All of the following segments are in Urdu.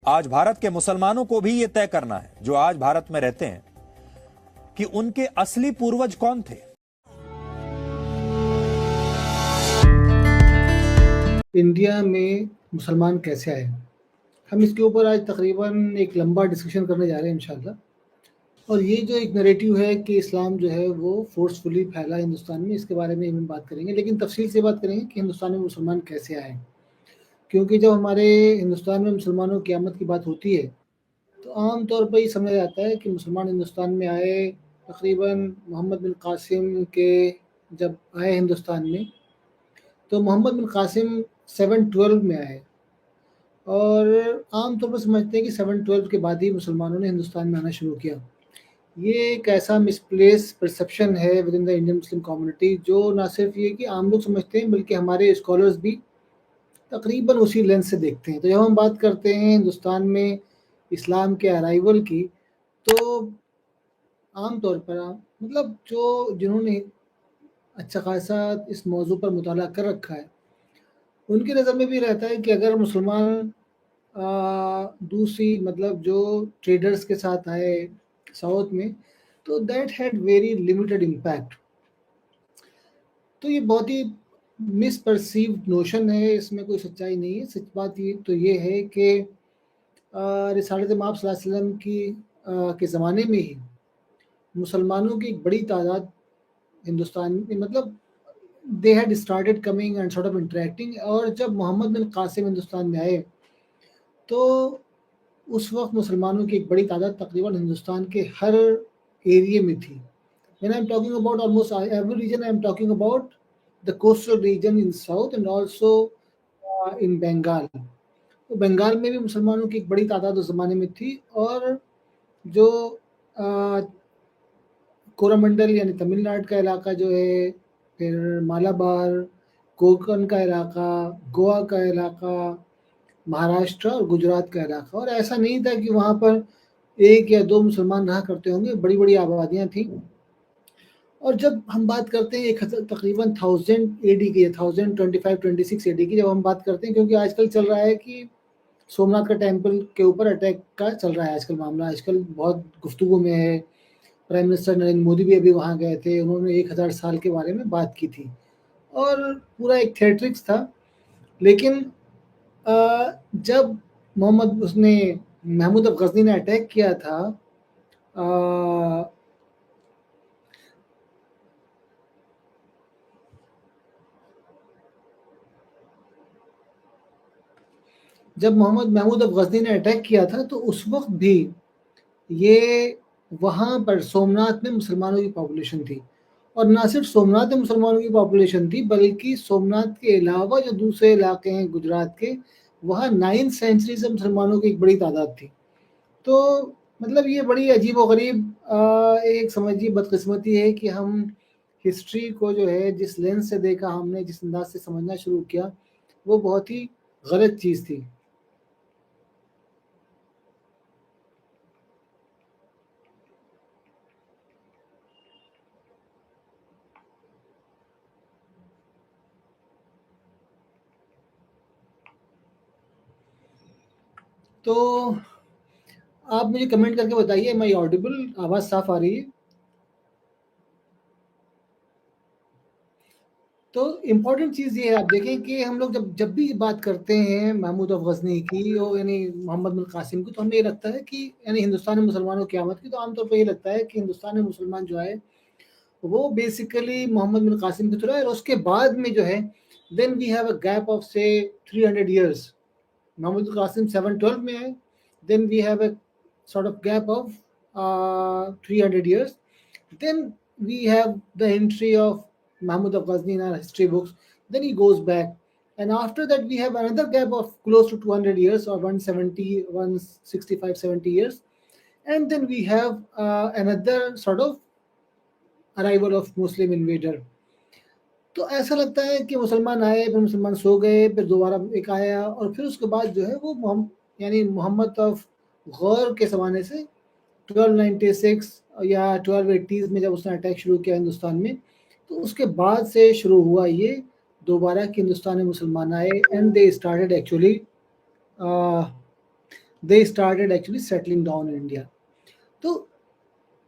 آج بھارت کے مسلمانوں کو بھی یہ طے کرنا ہے جو آج بھارت میں رہتے ہیں کہ ان کے اصلی پوروج کون تھے. انڈیا میں مسلمان کیسے آئے؟ ہم اس کے اوپر آج تقریباً ایک لمبا ڈسکشن کرنے جا رہے ہیں انشاءاللہ. اور یہ جو ایک نیریٹیو ہے کہ اسلام جو ہے وہ فورسفلی پھیلا ہندوستان میں، اس کے بارے میں ہم بات کریں گے، لیکن تفصیل سے بات کریں گے کہ ہندوستان میں مسلمان کیسے آئے. کیونکہ جب ہمارے ہندوستان میں مسلمانوں کی آمد کی بات ہوتی ہے تو عام طور پر یہ سمجھا جاتا ہے کہ مسلمان ہندوستان میں آئے تقریباً محمد بن قاسم کے جب آئے ہندوستان میں، تو محمد بن قاسم 712 میں آئے، اور عام طور پر سمجھتے ہیں کہ 712 کے بعد ہی مسلمانوں نے ہندوستان میں آنا شروع کیا. یہ ایک ایسا مسپلیس پرسیپشن ہے with in the Indian Muslim community, جو نہ صرف یہ کہ عام لوگ سمجھتے ہیں بلکہ ہمارے اسکالرز بھی تقریباً اسی لینس سے دیکھتے ہیں. تو جب ہم بات کرتے ہیں ہندوستان میں اسلام کے ارائیول کی، تو عام طور پر مطلب جنہوں نے اچھا خاصا اس موضوع پر مطالعہ کر رکھا ہے، ان کی نظر میں بھی رہتا ہے کہ اگر مسلمان دوسری مطلب جو ٹریڈرز کے ساتھ آئے ساؤتھ میں، تو that had very limited impact. تو یہ بہت ہی مس پرسیوڈ نوشن ہے، اس میں کوئی سچائی نہیں ہے. سچ بات یہ تو یہ ہے کہ رسالت مآب صلی اللہ علیہ وسلم کے زمانے میں ہی مسلمانوں کی ایک بڑی تعداد ہندوستان میں مطلب they had started coming and sort of interacting. اور جب محمد بن قاسم ہندوستان میں آئے تو اس وقت مسلمانوں کی ایک بڑی تعداد تقریباً ہندوستان کے ہر ایریے میں تھی. When I'm talking about almost every region, I'm talking about the coastal region in south and also in Bengal. تو بنگال میں بھی مسلمانوں کی ایک بڑی تعداد اس زمانے میں تھی، اور جو کورومنڈل یعنی تمل ناڈو کا علاقہ جو ہے، پھر مالابار، کوکن کا علاقہ، گوا کا علاقہ، مہاراشٹر اور گجرات کا علاقہ. اور ایسا نہیں تھا کہ وہاں پر ایک یا دو مسلمان رہا کرتے ہوں گے، بڑی بڑی آبادیاں تھیں. اور جب ہم بات کرتے ہیں تقریباً 1000 AD کی، 1025-26 AD کی جب ہم بات کرتے ہیں، کیونکہ آج کل چل رہا ہے کہ سومناتھ کا ٹیمپل کے اوپر اٹیک کا چل رہا ہے آج کل معاملہ، آج کل بہت گفتگو میں ہے. پرائم منسٹر نریندر مودی بھی ابھی وہاں گئے تھے، انہوں نے 1000 سال کے بارے میں بات کی تھی، اور پورا ایک تھیٹرکس تھا. لیکن جب محمود غزنی نے اٹیک کیا تھا، جب محمود غزنی نے اٹیک کیا تھا تو اس وقت بھی یہ وہاں پر سومناتھ میں مسلمانوں کی پاپولیشن تھی. اور نہ صرف سومناتھ میں مسلمانوں کی پاپولیشن تھی، بلکہ سومناتھ کے علاوہ جو دوسرے علاقے ہیں گجرات کے، وہاں 9th سینچری سے مسلمانوں کی ایک بڑی تعداد تھی. تو مطلب یہ بڑی عجیب و غریب ایک سمجھیے بدقسمتی ہے کہ ہم ہسٹری کو جو ہے جس لینس سے دیکھا ہم نے، جس انداز سے سمجھنا شروع کیا، وہ بہت ہی غلط چیز تھی. تو آپ مجھے کمنٹ کر کے بتائیے، میں آڈیبل، آواز صاف آ رہی ہے؟ تو امپورٹنٹ چیز یہ ہے، آپ دیکھیں کہ ہم لوگ جب بھی بات کرتے ہیں محمود غزنی کی یعنی محمد بن قاسم کی، تو ہمیں یہ لگتا ہے کہ یعنی ہندوستان میں مسلمانوں کی آمد کی، تو عام طور پر یہ لگتا ہے کہ ہندوستان میں مسلمان جو ہے وہ بیسیکلی محمد بن قاسم کی طرح ہے. اور اس کے بعد میں جو ہے then we have a gap of سے 300 ایئرس. محمد بن قاسم 712 میں ہے، then we have a sort of gap of 300 years. Then we have the entry of Mahmud of Ghazni in our history books. Then he goes back. And after that, we have another gap of close to 200 years or 165, 70 years. And then we have another sort of arrival of Muslim invader. تو ایسا لگتا ہے کہ مسلمان آئے، پھر مسلمان سو گئے، پھر دوبارہ ایک آیا، اور پھر اس کے بعد جو ہے وہ یعنی محمد آف غور کے زمانے سے 1296 یا 1280 میں جب اس نے اٹیک شروع کیا ہندوستان میں، تو اس کے بعد سے شروع ہوا یہ دوبارہ کہ ہندوستان میں مسلمان آئے. And they started actually they started actually settling down in India. So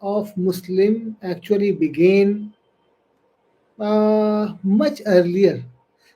of Muslim actually began much earlier.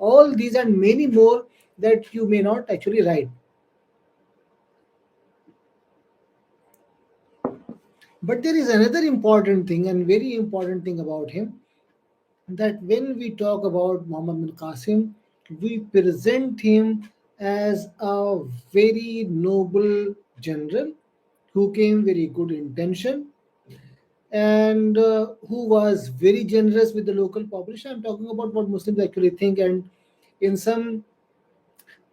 all these and many more that you may not actually write. But there is another important thing and very important thing about him, that when we talk about Muhammad bin Qasim, we present him as a very noble general who came very good intention and who was very generous with the local population. I'm talking about what Muslims actually think, and in some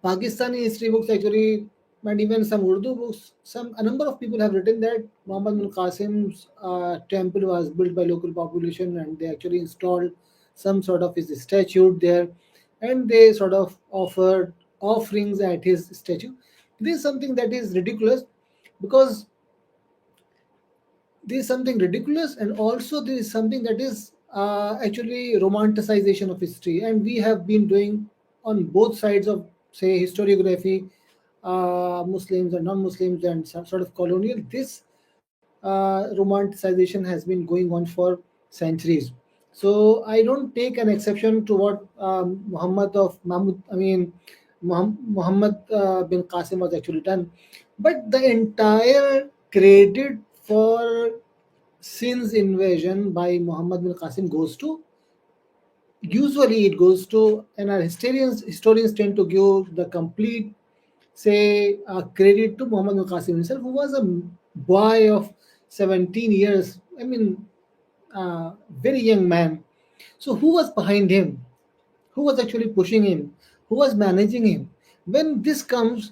Pakistani history books actually, and even some Urdu books, a number of people have written that Muhammad bin Qasim's temple was built by local population, and they actually installed some sort of his statue there, and they sort of offered offerings at his statue. This is something that is ridiculous, because there is something ridiculous, and also there is something that is actually romanticization of history, and we have been doing on both sides of, say, historiography, Muslims and non-Muslims and some sort of colonial. This romanticization has been going on for centuries. So I don't take an exception to what Muhammad bin Qasim was actually done, but the entire credit for sin's invasion by Muhammad bin Qasim goes to, usually it goes to, and our historians tend to give the complete, say, credit to Muhammad bin Qasim himself, who was a boy of 17 years. I mean, very young man. So who was behind him? Who was actually pushing him? Who was managing him? When this comes,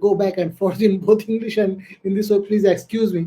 go back and forth in both English and Hindi, so please excuse me.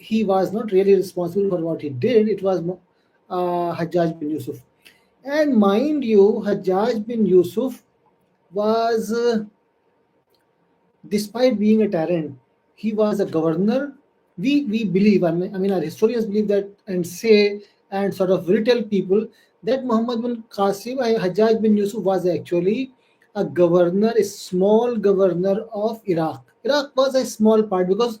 he was not really responsible for what he did. It was Hajjaj bin Yusuf. And mind you, Hajjaj bin Yusuf was, despite being a tyrant, he was a governor. We believe, I mean, our historians believe that and say and sort of retell people that Muhammad bin Qasim, Hajjaj bin Yusuf was actually a governor, a small governor of Iraq. Iraq was a small part because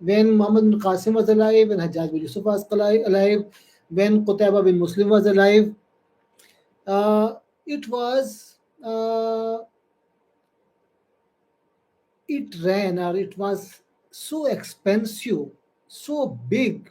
when Muhammad bin Qasim was alive, when Hajjaj bin Yusuf was alive, when Qutayba bin Muslim was alive, it was it ran, or it was so expensive, so big.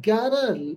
11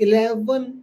11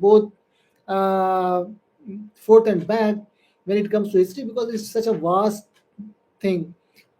both forth and back when it comes to history because it's such a vast thing.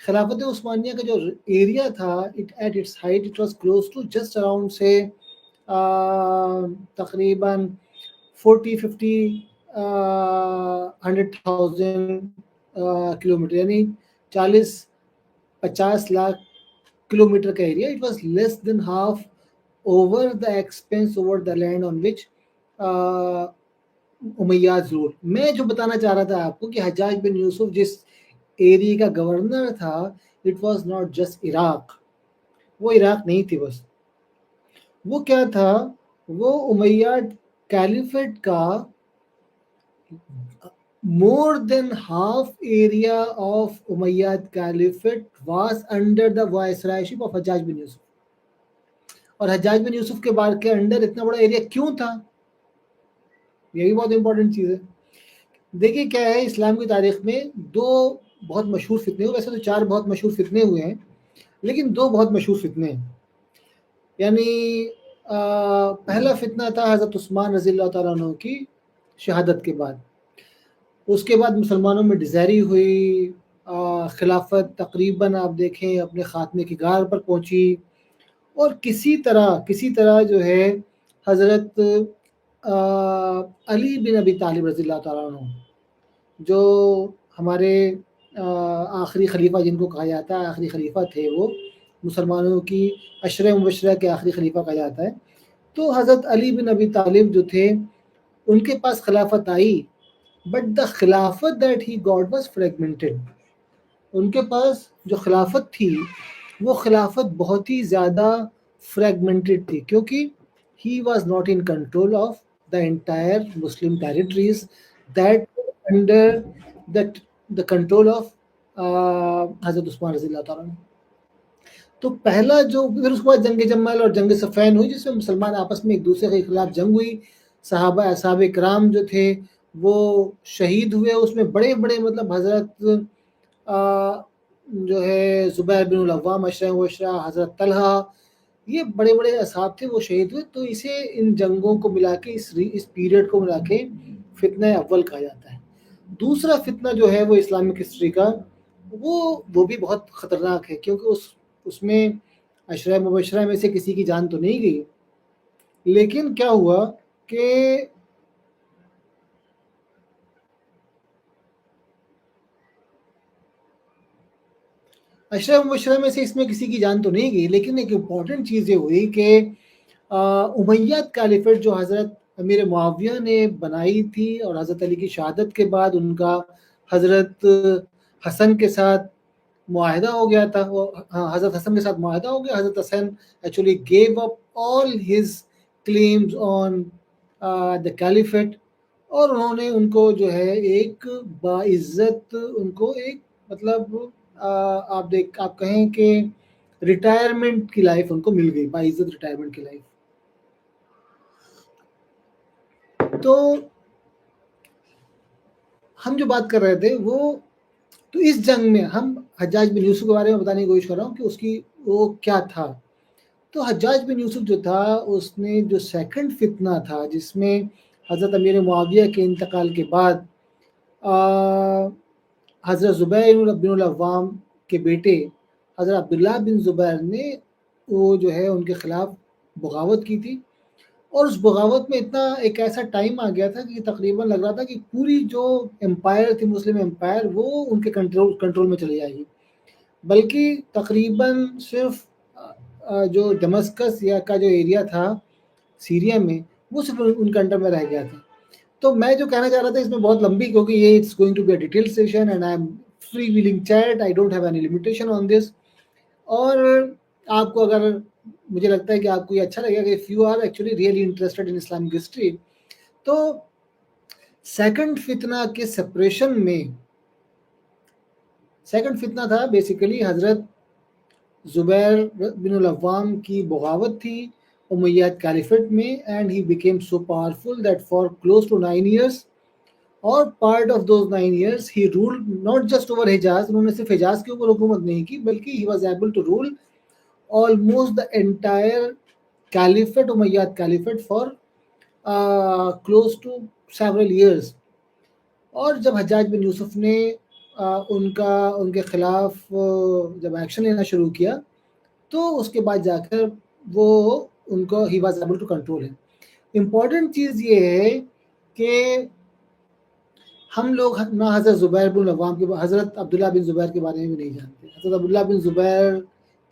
خلافت عثمانیہ کا جو ایریا تھا at its height it was close to just around سے تقریباً 40-50 100,000 کلو میٹر، یعنی 40-50 لاکھ کلو میٹر کا area. It was less than half over the expanse over the land on which Umayyad rule. میں جو بتانا چاہ رہا تھا آپ کو کہ حجاج بن یوسف جس ایریا کا گورنر تھا it was not just Iraq, وہ عراق نہیں تھی بس، وہ کیا تھا، وہ امیاد کیلیفیٹ کا more than half area of Umayyad Caliphate was under the viceroyship of حجاج بن یوسف. اور حجاج بن یوسف کے بار کے انڈر اتنا بڑا ایریا کیوں تھا، یہی بہت امپورٹنٹ چیز ہے. دیکھیے کیا ہے، اسلام کی تاریخ میں دو بہت مشہور فتنے ہوئے، ویسے تو 4 بہت مشہور فتنے ہوئے ہیں لیکن 2 بہت مشہور فتنے ہیں. یعنی پہلا فتنہ تھا حضرت عثمان رضی اللہ تعالیٰ عنہ کی شہادت کے بعد. اس کے بعد مسلمانوں میں ڈیزائری ہوئی، خلافت تقریباً آپ دیکھیں اپنے خاتمے کی گار پر پہنچی، اور کسی طرح جو ہے حضرت علی بن ابی طالب رضی اللہ تعالیٰ عنہ، جو ہمارے آخری خلیفہ جن کو کہا جاتا ہے، آخری خلیفہ تھے وہ مسلمانوں کی عشرہ مبشرہ کے آخری خلیفہ کہا جاتا ہے. تو حضرت علی بن ابی طالب جو تھے ان کے پاس خلافت آئی، بٹ دا خلافت that he got was fragmented. ان کے پاس جو خلافت تھی وہ خلافت بہت ہی زیادہ فریگمنٹڈ تھی، کیونکہ ہی was not in control of the entire Muslim territories that under the control of حضرت عثمان رضی اللہ تعالیٰ عنہ. تو پہلا جو پھر اس کے بعد جنگ جمل اور جنگ صفین ہوئی، جس میں مسلمان آپس میں ایک دوسرے کے خلاف جنگ ہوئی. صحابہ اصحاب کرام جو تھے وہ شہید ہوئے. اس میں بڑے مطلب حضرت جو ہے زبیر بن العوام عشرہ مبشرہ، حضرت طلحہ، یہ بڑے اصحاب تھے، وہ شہید ہوئے. تو اسے ان جنگوں کو ملا کے اس پیریڈ کو ملا کے فتنہ اول کہا جاتا ہے. دوسرا فتنہ جو ہے وہ اسلامک ہسٹری کا وہ بھی بہت خطرناک ہے، کیونکہ اس میں عشرہ مبشرہ میں سے کسی کی جان تو نہیں گئی، لیکن کیا ہوا کہ عشرہ مبشرہ میں سے اس میں کسی کی جان تو نہیں گئی، لیکن ایک امپورٹنٹ چیز یہ ہوئی کہ امیاد کیلیفیٹ جو حضرت امیر معاویہ نے بنائی تھی، اور حضرت علی کی شہادت کے بعد ان کا حضرت حسن کے ساتھ معاہدہ ہو گیا تھا. حضرت حسن کے ساتھ معاہدہ ہو گیا. حضرت Hasan actually gave up all his claims on the caliphate, اور انہوں نے ان کو جو ہے ایک باعزت، ان کو ایک مطلب آپ کہیں کہ ریٹائرمنٹ کی لائف ان کو مل گئی، باعزت ریٹائرمنٹ کی لائف. تو ہم جو بات کر رہے تھے تو اس جنگ میں ہم حجاج بن یوسف کے بارے میں بتانے کی کوشش کر رہا ہوں کہ وہ کیا تھا. تو حجاج بن یوسف جو تھا، اس نے جو سیکنڈ فتنہ تھا جس میں حضرت امیر معاویہ کے انتقال کے بعد حضرت زبیر بن العوام کے بیٹے حضرت عبداللہ بن زبیر نے وہ جو ہے ان کے خلاف بغاوت کی تھی. اور اس بغاوت میں اتنا ایک ایسا ٹائم آ گیا تھا کہ تقریباً لگ رہا تھا کہ پوری جو امپائر تھی، مسلم امپائر، وہ ان کے کنٹرول میں چلی جائے گی. بلکہ تقریباً صرف جو دمسکس یا کا جو ایریا تھا سیریا میں، وہ صرف ان کے انڈر میں رہ گیا تھا. تو میں جو کہنا چاہ رہا تھا اس میں بہت لمبی، کیونکہ یہ it's going to be a detail session and I'm free wheeling chat, I don't have any limitation on this. اور آپ کو اگر مجھے لگتا ہے کہ آپ کو یہ اچھا لگے گا کہ if you are actually really interested in Islamic history، تو سیکنڈ فتنہ کے سپریشن میں سیکنڈ فتنہ تھا بیسیکلی حضرت زبیر بن العوام کی بغاوت تھی امیاد کیلیفیٹ میں، and he became so powerful that for close to 9 years، اور part of those 9 years he ruled not just over Hijaz. انہوں نے صرف حجاز کے اوپر حکومت نہیں کی، بلکہ he was able to rule almost the entire caliphate, Umayyad caliphate, for close to several years. اور جب حجاج بن یوسف نے ان کے خلاف جب ایکشن لینا شروع کیا تو اس کے بعد جا کر وہ ان کو he was able to control ہے. امپورٹنٹ چیز یہ ہے کہ ہم لوگ نہ حضرت زبیر بن العوام کے حضرت عبداللہ بن زبیر کے بارے میں بھی نہیں جانتے. حضرت عبداللہ بن زبیر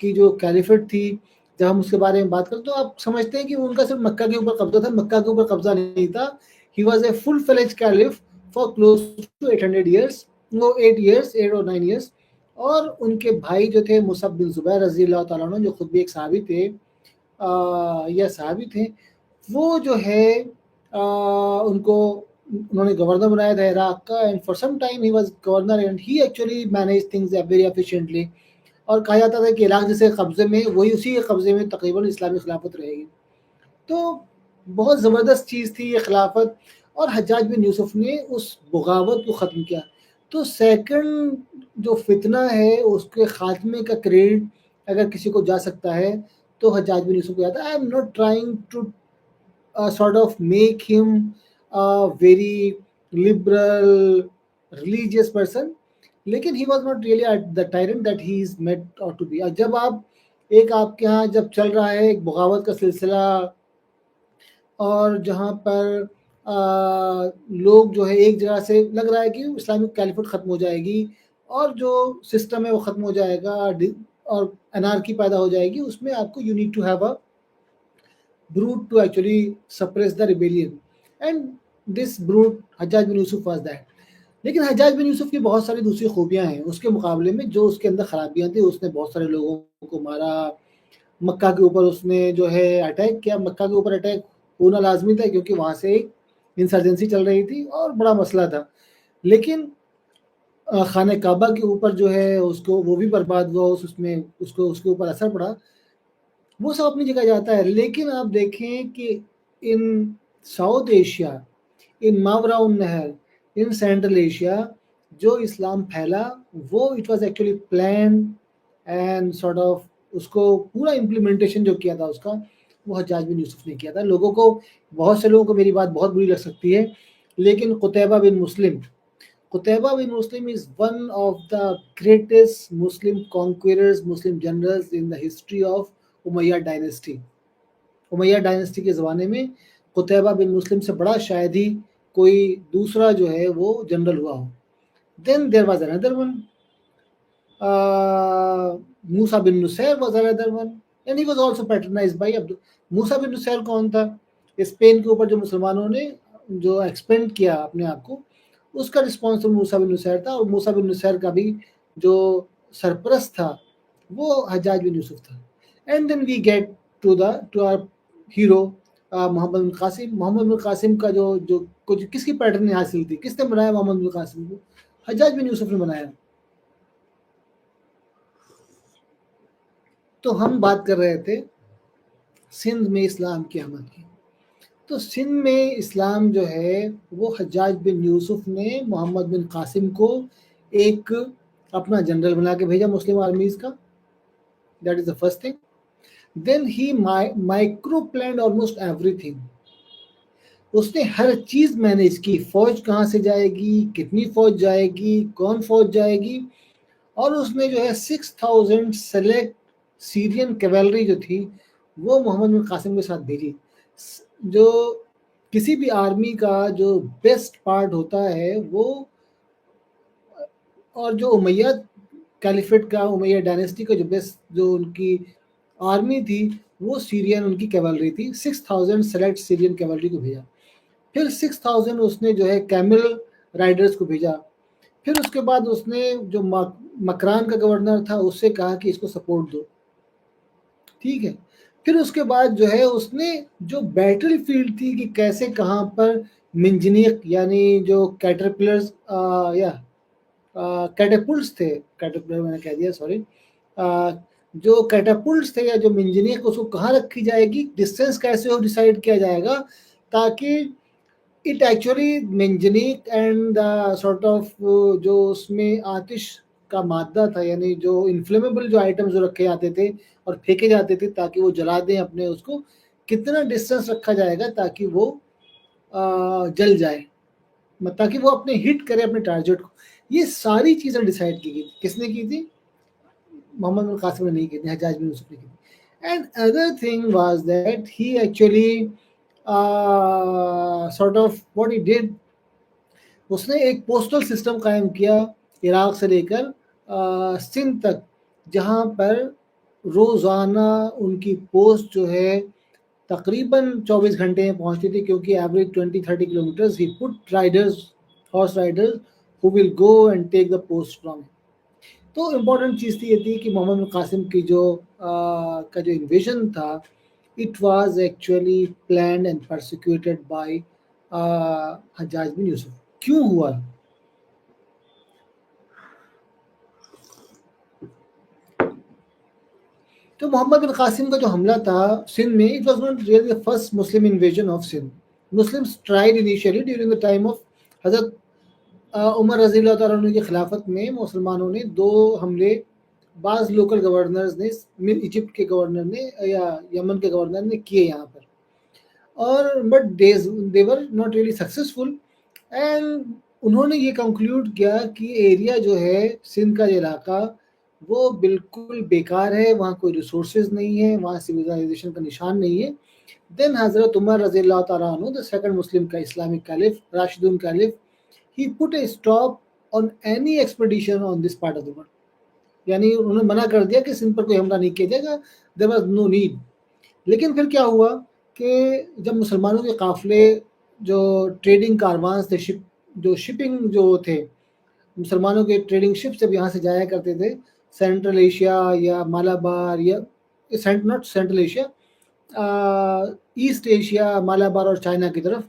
کی جو کیلیفٹ تھی, جب ہم اس کے بارے میں بات کرتے تو آپ سمجھتے ہیں کہ ان کا صرف مکہ کے اوپر قبضہ تھا. مکہ کے اوپر قبضہ نہیں تھا. He was a full fledged caliph for close to 800 years, وہ 8 اور 9 ایئرس. اور ان کے بھائی جو تھے مصعب بن زبیر رضی اللہ تعالیٰ عنہ, جو خود بھی ایک صحابی تھے یا صحابی تھے, وہ جو ہے ان کو انہوں نے گورنر بنایا تھا عراق کا. And for some time he was governor and he actually manage things very efficiently. اور کہا جاتا تھا کہ عراق جیسے قبضے میں وہی اسی کے قبضے میں تقریباً اسلامی خلافت رہے گی. تو بہت زبردست چیز تھی یہ خلافت, اور حجاج بن یوسف نے اس بغاوت کو ختم کیا. تو سیکنڈ جو فتنہ ہے اس کے خاتمے کا کریڈٹ اگر کسی کو جا سکتا ہے تو حجاج بن یوسف کو جاتا ہے. I am not trying to sort of make him a very liberal religious person, لیکن he was not really the tyrant that he is meant or to be. جب آپ کے ہاں جب چل رہا ہے ایک بغاوت کا سلسلہ, اور جہاں پر لوگ جو ہے ایک جگہ سے لگ رہا ہے کہ اسلامک کیلیفٹ ختم ہو جائے گی اور جو سسٹم ہے وہ ختم ہو جائے گا اور انارکی پیدا ہو جائے گی, اس میں آپ کو you need to have a brute to actually suppress the rebellion, and this brute حجاج بن یوسف was that. لیکن حجاج بن یوسف کی بہت ساری دوسری خوبیاں ہیں اس کے مقابلے میں. جو اس کے اندر خرابیاں تھیں, اس نے بہت سارے لوگوں کو مارا. مکہ کے اوپر اس نے جو ہے اٹیک کیا. مکہ کے اوپر اٹیک ہونا لازمی تھا کیونکہ وہاں سے ایک انسرجنسی چل رہی تھی اور بڑا مسئلہ تھا. لیکن خانہ کعبہ کے اوپر جو ہے اس کو وہ بھی برباد ہوا, اس میں اس کے اوپر اثر پڑا. وہ سب اپنی جگہ جاتا ہے. لیکن آپ دیکھیں کہ ان ساؤتھ ایشیا, ان ماورا النہر, ان سینٹرل ایشیا جو اسلام پھیلا, وہ it was actually plan and sort of اس کو پورا امپلیمنٹیشن جو کیا تھا اس کا, وہ حجاج بن یوسف نے کیا تھا. لوگوں کو, بہت سے لوگوں کو میری بات بہت بری لگ سکتی ہے, لیکن قتیبہ بن مسلم is one of the greatest Muslim conquerors, Muslim generals in the history of Umayya dynasty. Umayya dynasty کے زمانے میں قتیبہ بن مسلم سے بڑا شاید ہی کوئی دوسرا جو ہے وہ جنرل ہوا ہو. Then there was another one, موسیٰ بن Naseer was another one, and he was also patronized by موسیٰ بن نصیر کون تھا؟ اسپین کے اوپر جو مسلمانوں نے جو ایکسپینڈ کیا اپنے آپ کو, اس کا رسپانسبل موسیٰ بن نصیر تھا. اور موسیٰ بن نصیر کا بھی جو سرپرست تھا وہ حجاج بن یوسف تھا. And then we get to our hero محمد بن قاسم. محمد بن قاسم کا جو کس کی پیٹرن حاصل تھی, کس نے بنایا محمد بن قاسم کو؟ حجاج بن یوسف نے بنایا. تو ہم بات کر رہے تھے سندھ میں اسلام کی آمد کی. تو سندھ میں اسلام جو ہے وہ حجاج بن یوسف نے محمد بن قاسم کو ایک اپنا جنرل بنا کے بھیجا مسلم آرمیز کا. That is the first thing. Then he micro planned almost everything. اس نے ہر چیز مینیج کی. فوج کہاں سے جائے گی, کتنی فوج جائے گی, کون فوج جائے گی. اور اس نے جو ہے 6000 سلیکٹ سیرین کیولری جو تھی وہ محمد بن قاسم کے ساتھ بھیجی. جو کسی بھی آرمی کا جو بیسٹ پارٹ ہوتا ہے وہ, اور جو امیہ کیلیفٹ کا, امیہ ڈائنیسٹی کا جو بیسٹ جو ان کی آرمی تھی وہ سیرین ان کی کیولری تھی. 6000 سلیکٹ سیرین کیولری کو بھیجا. پھر 6000 اس نے جو ہے کیمل رائڈرز کو بھیجا. پھر اس کے بعد اس نے جو مکران کا گورنر تھا اس سے کہا کہ اس کو سپورٹ دو. ٹھیک ہے. پھر اس کے بعد جو ہے اس نے جو بیٹل فیلڈ تھی کہ کیسے کہاں پر منجنیق یعنی جو کیٹرپلرز یا کیٹاپلٹس تھے, کیٹرپلر میں نے کہہ دیا سوری, جو کیٹاپلٹس تھے یا جو منجنیق اس کو کہاں رکھی جائے گی, ڈسٹینس کیسے ہو ڈیسائیڈ کیا جائے گا تاکہ اٹ ایکچولی منجنیق اینڈ سارٹ آف جو اس میں آتش کا مادہ تھا یعنی جو انفلیمیبل جو آئٹمز رکھے جاتے تھے اور پھینکے جاتے تھے تاکہ وہ جلا دیں اپنے, اس کو کتنا ڈسٹینس رکھا جائے گا تاکہ وہ جل جائے. تاکہ وہ اپنے ہٹ کرے اپنے ٹارگیٹ کو. یہ ساری چیزیں ڈیسائیڈ کی گئی. کس نے کی تھی؟ محمد بن قاسم نے نہیں کی تھی, حجاج بن یوسف نے کی تھی. And other thing was that he actually sort of what he did, اس نے ایک پوسٹل سسٹم قائم کیا عراق سے لے کر سندھ تک, جہاں پر روزانہ ان کی پوسٹ جو ہے تقریباً 24 گھنٹے میں پہنچتی تھی, کیونکہ average 20-30 kilometres he put riders, horse riders who will go and take the post from him. تو امپورٹنٹ چیز تھی یہ تھی کہ محمد بن قاسم کی جو انویژن تھا, it was actually planned and persecuted by حجاج بن یوسف. کیوں ہوا؟ تو محمد بن قاسم کا جو حملہ تھا سندھ میں, it was not really the first Muslim invasion of Sindh. Muslims tried initially during the time of حضرت عمر رضی اللہ تعالیٰ عنہ کی خلافت میں مسلمانوں نے 2 حملے بعض لوکل گورنرز نے, ایجپٹ کے گورنر نے یا یمن کے گورنر نے کیے یہاں پر, اور but they were not really successful. And انہوں نے یہ کنکلوڈ کیا کہ ایریا جو ہے سندھ کا جو علاقہ وہ بالکل بیکار ہے, وہاں کوئی ریسورسز نہیں ہے, وہاں سویلائزیشن کا نشان نہیں ہے. دین حضرت عمر رضی اللہ تعالیٰ عنہ, the second Muslim Islamic Caliph, Rashidun Caliph, he put a stop on any expedition on this part of the world. یعنی انہوں نے منع کر دیا کہ سندھ پر کوئی حملہ نہیں کیا جائے گا, there was no need. لیکن پھر کیا ہوا کہ جب مسلمانوں کے قافلے جو ٹریڈنگ کاروانز تھے, جو شپنگ جو تھے, مسلمانوں کے ٹریڈنگ شپ جب یہاں سے جایا کرتے تھے سینٹرل ایشیا یا مالابار, یا not central Asia, east Asia, Malabar اور چائنا کی طرف,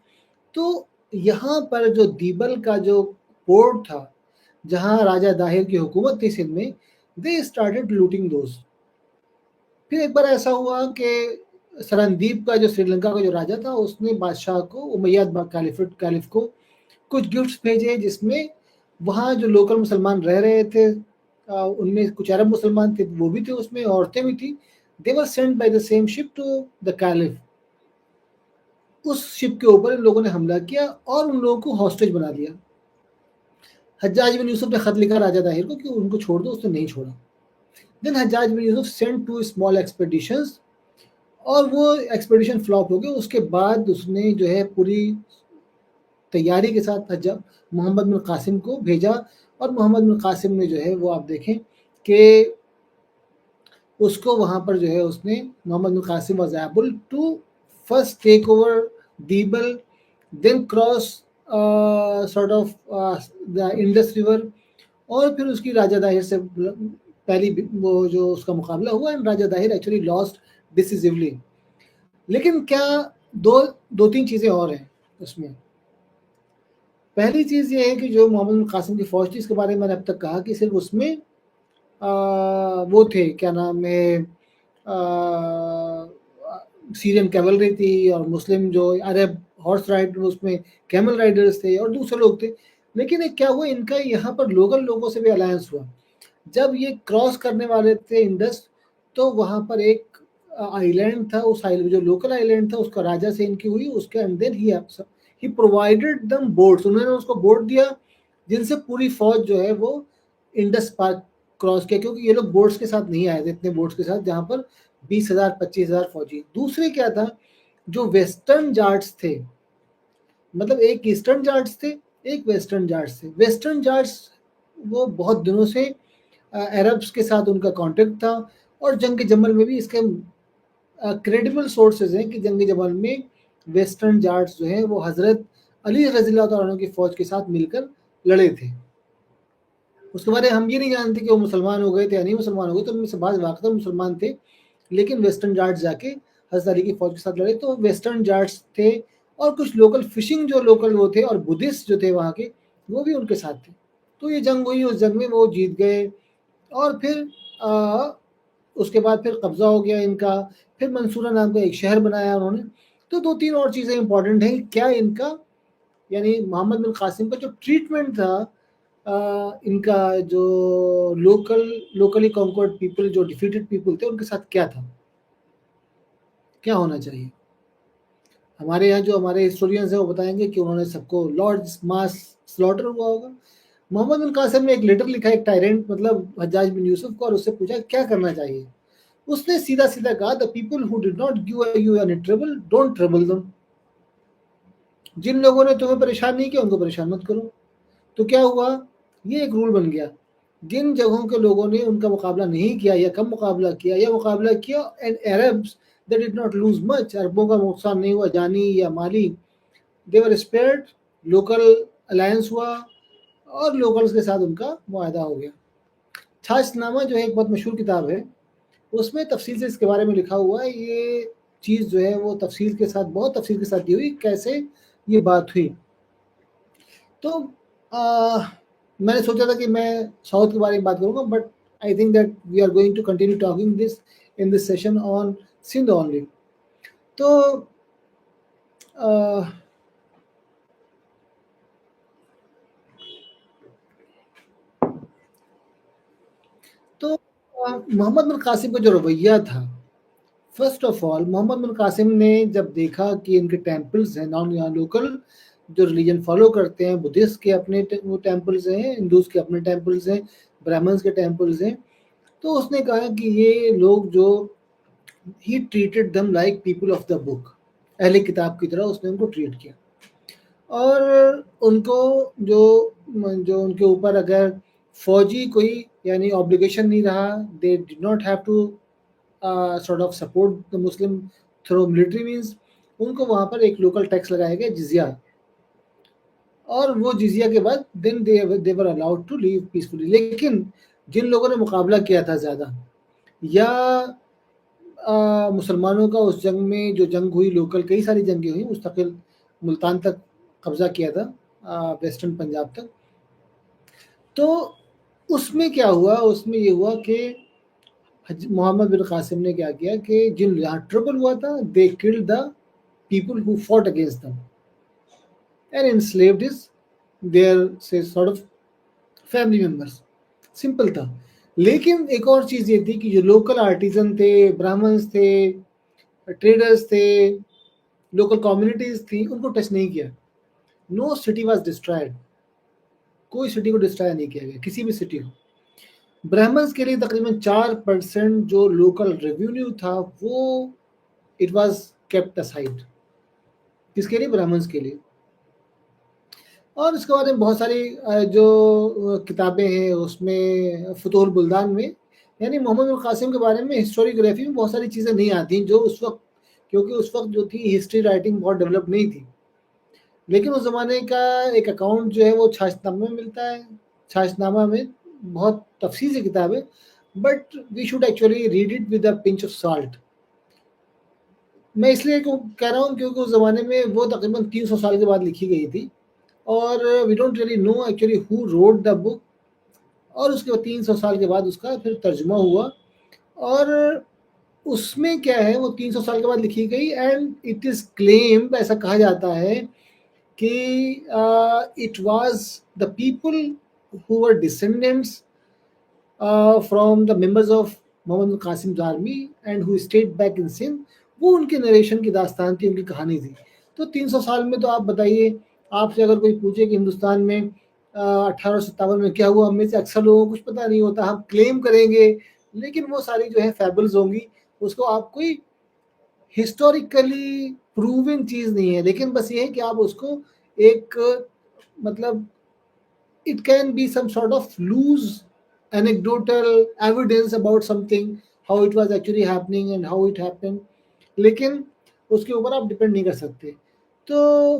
تو یہاں پر جو دیبل کا جو پورٹ تھا جہاں راجہ داہر کی حکومت تھی سندھ میں, they started looting those. پھر ایک بار ایسا ہوا کہ سرندیپ کا جو سری لنکا کا جو راجہ تھا, اس نے بادشاہ کو, امیاد کیلف کو کچھ گفٹس بھیجے, جس میں وہاں جو لوکل مسلمان رہ رہے تھے ان میں کچھ عرب مسلمان تھے, وہ بھی تھے اس میں, عورتیں بھی تھیں. they were sent by the same ship to the caliph. اس شپ کے اوپر ان لوگوں نے حملہ کیا اور ان لوگوں کو ہاسٹیج بنا دیا. حجاج بن یوسف نے خط لکھا راجہ داہر کو کہ ان کو چھوڑ دو, اس نے نہیں چھوڑا. دین حجاج بن یوسف sent 2 small expeditions, اور وہ ایکسپیڈیشن فلاپ ہو گئے. اس کے بعد اس نے جو ہے پوری تیاری کے ساتھ محمد بن قاسم کو بھیجا, اور محمد بن قاسم نے جو ہے وہ آپ دیکھیں کہ اس کو وہاں پر جو ہے اس نے, محمد بن Qasim was able to first take over Debal, then cross sort of the Indus River, اور پھر اس کی راجہ داہر سے پہلی وہ جو اس کا مقابلہ ہوا, and Raja Dahir actually lost decisively. لیکن کیا 2-3 چیزیں اور ہیں اس میں. پہلی چیز یہ ہے کہ جو محمد بن قاسم کی فوج تھی, اس کے بارے میں نے اب تک کہا کہ صرف اس میں وہ تھے, کیا نام ہے, سیرین کیولری تھی, اور مسلم جو عرب ہارس رائڈر اس میں کیمل رائڈرز تھے, اور دوسرے لوگ تھے. لیکن ایک کیا ہوا, ان کا یہاں پر لوکل لوگوں سے بھی الائنس ہوا. جب یہ کراس کرنے والے تھے انڈس, تو وہاں پر ایک آئی لینڈ تھا, اس جو لوکل آئی لینڈ تھا اس کا راجہ سے ان کی ہوئی. اس کے اندر ہی پرووائڈڈ دم بوٹس, انہوں نے اس کو بوٹ دیا جن سے پوری فوج جو ہے وہ انڈس پار کراس کیا, کیونکہ یہ لوگ بوٹس کے ساتھ نہیں آئے تھے, اتنے بوٹس کے ساتھ جہاں پر 20,000 25,000 فوجی. دوسرے کیا تھا, جو ویسٹرن جاٹس تھے, مطلب ایک ایسٹرن جاٹس تھے, ایک ویسٹرن جاٹس تھے. ویسٹرن جاٹس وہ بہت دنوں سے عربس کے ساتھ ان کا کانٹیکٹ تھا, اور جنگ جمل میں بھی اس کے کریڈیبل سورسز ہیں کہ جنگ جمل میں ویسٹرن جاٹس جو ہیں وہ حضرت علی رضی اللہ تعالیٰ عنہ کی فوج کے ساتھ مل کر لڑے تھے. اس کے بارے ہم یہ نہیں جانتے کہ وہ مسلمان ہو گئے تھے یا نہیں مسلمان ہو گئے, تو ان میں سے بعض واقعہ مسلمان تھے, لیکن ویسٹرن جاٹس جا کے حضرت علی کی فوج کے ساتھ لڑے. تو ویسٹرن جاٹس تھے, اور کچھ لوکل فشنگ جو لوکل وہ تھے, اور بدھسٹ جو تھے وہاں کے, وہ بھی ان کے ساتھ تھے. تو یہ جنگ ہوئی, اس جنگ میں وہ جیت گئے, اور پھر اس کے بعد پھر قبضہ ہو گیا ان کا. پھر منصورہ نام کا ایک شہر بنایا انہوں نے. تو 2-3 اور چیزیں امپورٹنٹ ہیں. کیا ان کا, یعنی محمد بن قاسم کا جو ٹریٹمنٹ تھا ان کا جو لوکلی کانکورڈ پیپل, جو ڈیفیٹڈ پیپل تھے, ان کے ساتھ کیا تھا, کیا ہونا چاہیے. ہمارے یہاں جو ہمارے ہسٹورینز ہیں وہ بتائیں گے کہ انہوں نے سب کو لارج ماس سلاٹر ہوا ہوگا. محمد بن قاسم نے ایک لیٹر لکھا ایک ٹائرنٹ مطلب حجاج بن یوسف کو, اور اس سے پوچھا کیا کرنا چاہیے. اس نے سیدھا سیدھا کہا the people who did not give you any trouble don't trouble them. جن لوگوں نے تمہیں پریشان نہیں کیا ان کو پریشان مت کرو. تو کیا ہوا, یہ ایک رول بن گیا, جن جگہوں کے لوگوں نے ان کا مقابلہ نہیں کیا یا کم مقابلہ کیا یا مقابلہ کیا, and Arabs they did not lose much, عربوں کا نقصان نہیں ہوا جانی یا مالی, they were spared, local alliance ہوا اور لوکلز کے ساتھ ان کا معاہدہ ہو گیا. چھاچھ نامہ جو ہے ایک بہت مشہور کتاب ہے, اس میں تفصیل سے اس کے بارے میں لکھا ہوا ہے. یہ چیز جو ہے وہ تفصیل کے ساتھ, بہت تفصیل کے ساتھ دی ہوئی کیسے یہ بات ہوئی. تو میں نے سوچا تھا کہ میں ساؤتھ کے بارے میں بات کروں گا, but I think that we are going to continue talking this in this session on Sindh only. تو محمد بن قاسم کا جو رویہ تھا, فرسٹ آف آل محمد بن قاسم نے جب دیکھا کہ ان کے ٹیمپلز ہیں, نان یہاں لوکل جو ریلیجن فالو کرتے ہیں, بدھسٹ کے اپنے وہ ٹیمپلز ہیں, ہندوز کے اپنے ٹیمپلز ہیں, برہمنز کے ٹیمپلز ہیں, تو اس نے کہا کہ یہ لوگ جو he treated them like people of the book, اہل کتاب کی طرح اس نے ان کو ٹریٹ کیا. اور ان کو جو ان کے اوپر اگر فوجی کوئی یعنی آبلیگیشن نہیں رہا, they did not have to sort of support the Muslim through military means, ان کو وہاں پر ایک لوکل ٹیکس لگایا گیا جزیہ, اور وہ جزیہ کے بعد then they were allowed to live peacefully. لیکن جن لوگوں نے مقابلہ کیا تھا زیادہ, یا مسلمانوں کا اس جنگ میں جو جنگ ہوئی لوکل, کئی ساری جنگیں ہوئی, مستقل ملتان تک قبضہ کیا تھا, ویسٹرن پنجاب تک. تو اس میں کیا ہوا, اس میں یہ ہوا کہ محمد بن قاسم نے کیا کیا کہ جن یہاں ٹربل ہوا تھا, they killed the people who fought against them and enslaved their say sort of family members. Simple تھا. لیکن ایک اور چیز یہ تھی کہ جو لوکل آرٹیزن تھے, برہمنز تھے, ٹریڈرز تھے, لوکل کمیونٹیز تھیں, ان کو ٹچ نہیں کیا. نو سٹی واز ڈسٹرائڈ, کوئی سٹی کو ڈسٹرائے نہیں کیا گیا, کسی بھی سٹی کو. برہمنز کے لیے تقریباً 4% جو لوکل ریونیو تھا وہ اٹ واز کیپٹ اسائڈ. کس کے لیے؟ برہمنز کے لیے. اور اس کے بارے میں بہت ساری جو کتابیں ہیں, اس میں فتوح البلدان میں, یعنی محمد بن قاسم کے بارے میں ہسٹوریوگرافی میں بہت ساری چیزیں نہیں آتی جو اس وقت, کیونکہ اس وقت جو تھی ہسٹری رائٹنگ بہت ڈیولپ نہیں تھی. لیکن اس زمانے کا ایک اکاؤنٹ جو ہے وہ چھاچھ نامہ میں ملتا ہے. چھاچھ نامہ میں بہت تفصیل سے کتاب ہے, but we should actually read it with a pinch of salt. میں اس لیے کہہ رہا ہوں کیونکہ اس زمانے میں وہ تقریباً 300 سال کے بعد لکھی گئی تھی, اور we don't really know actually who wrote the book. اور اس کے بعد 300 سال کے بعد اس کا پھر ترجمہ ہوا, اور اس میں کیا ہے, وہ 300 سال کے بعد لکھی گئی, اینڈ اٹ از کلیمڈ, ایسا کہا جاتا ہے کہ it was the people who were descendants from the members of Muhammad bin Qasim army and who stayed back in Sindh, وہ ان کے نریشن کی داستان تھی, ان کی کہانی تھی. تو 300 سال میں تو آپ بتائیے, آپ سے اگر کوئی پوچھے کہ ہندوستان میں 1857 میں کیا ہوا, ہم میں سے اکثر لوگوں کو کچھ پتہ نہیں ہوتا. ہم کلیم کریں گے, لیکن وہ ساری جو ہے فیبلز ہوں گی, اس کو آپ کوئی ہسٹوریکلی پروون چیز نہیں ہے, لیکن بس یہ ہے کہ آپ اس کو ایک مطلب it can be some sort of loose anecdotal evidence about something, how it was actually happening and how it happened, لیکن اس کے اوپر آپ ڈپینڈ نہیں کر سکتے. تو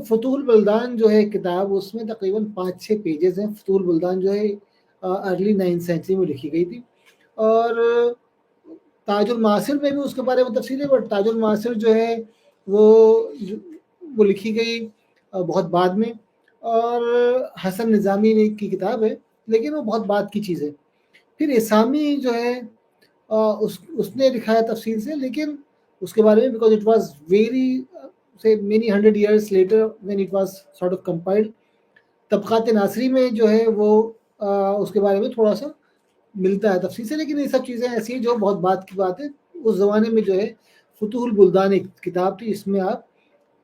فتوح البلدان جو ہے کتاب, اس میں تقریباً 5-6 پیجز ہیں. فتوح البلدان جو ہے ارلی 9th سینچری میں لکھی گئی تھی, اور تاج المعاصر میں بھی اس کے بارے میں تفصیل ہے, بٹ تاج المعاصر جو ہے وہ لکھی گئی بہت بعد میں, اور حسن نظامی کی کتاب ہے, لیکن وہ بہت بعد کی چیز ہے. پھر اسامی جو ہے اس نے لکھا ہے تفصیل سے, لیکن اس کے بارے میں because it was very say many 100 years later when it was sort of compiled. طبقات ناصری میں جو ہے وہ اس کے بارے میں تھوڑا سا ملتا ہے تفصیل سے, لیکن یہ سب چیزیں ایسی ہیں جو بہت بعد کی بات ہے. اس زمانے میں جو ہے فتوح البلدان ایک کتاب تھی, اس میں آپ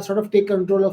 sort of take control of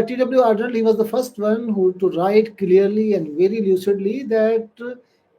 TW Arnold, he was the first one who to write clearly and very lucidly that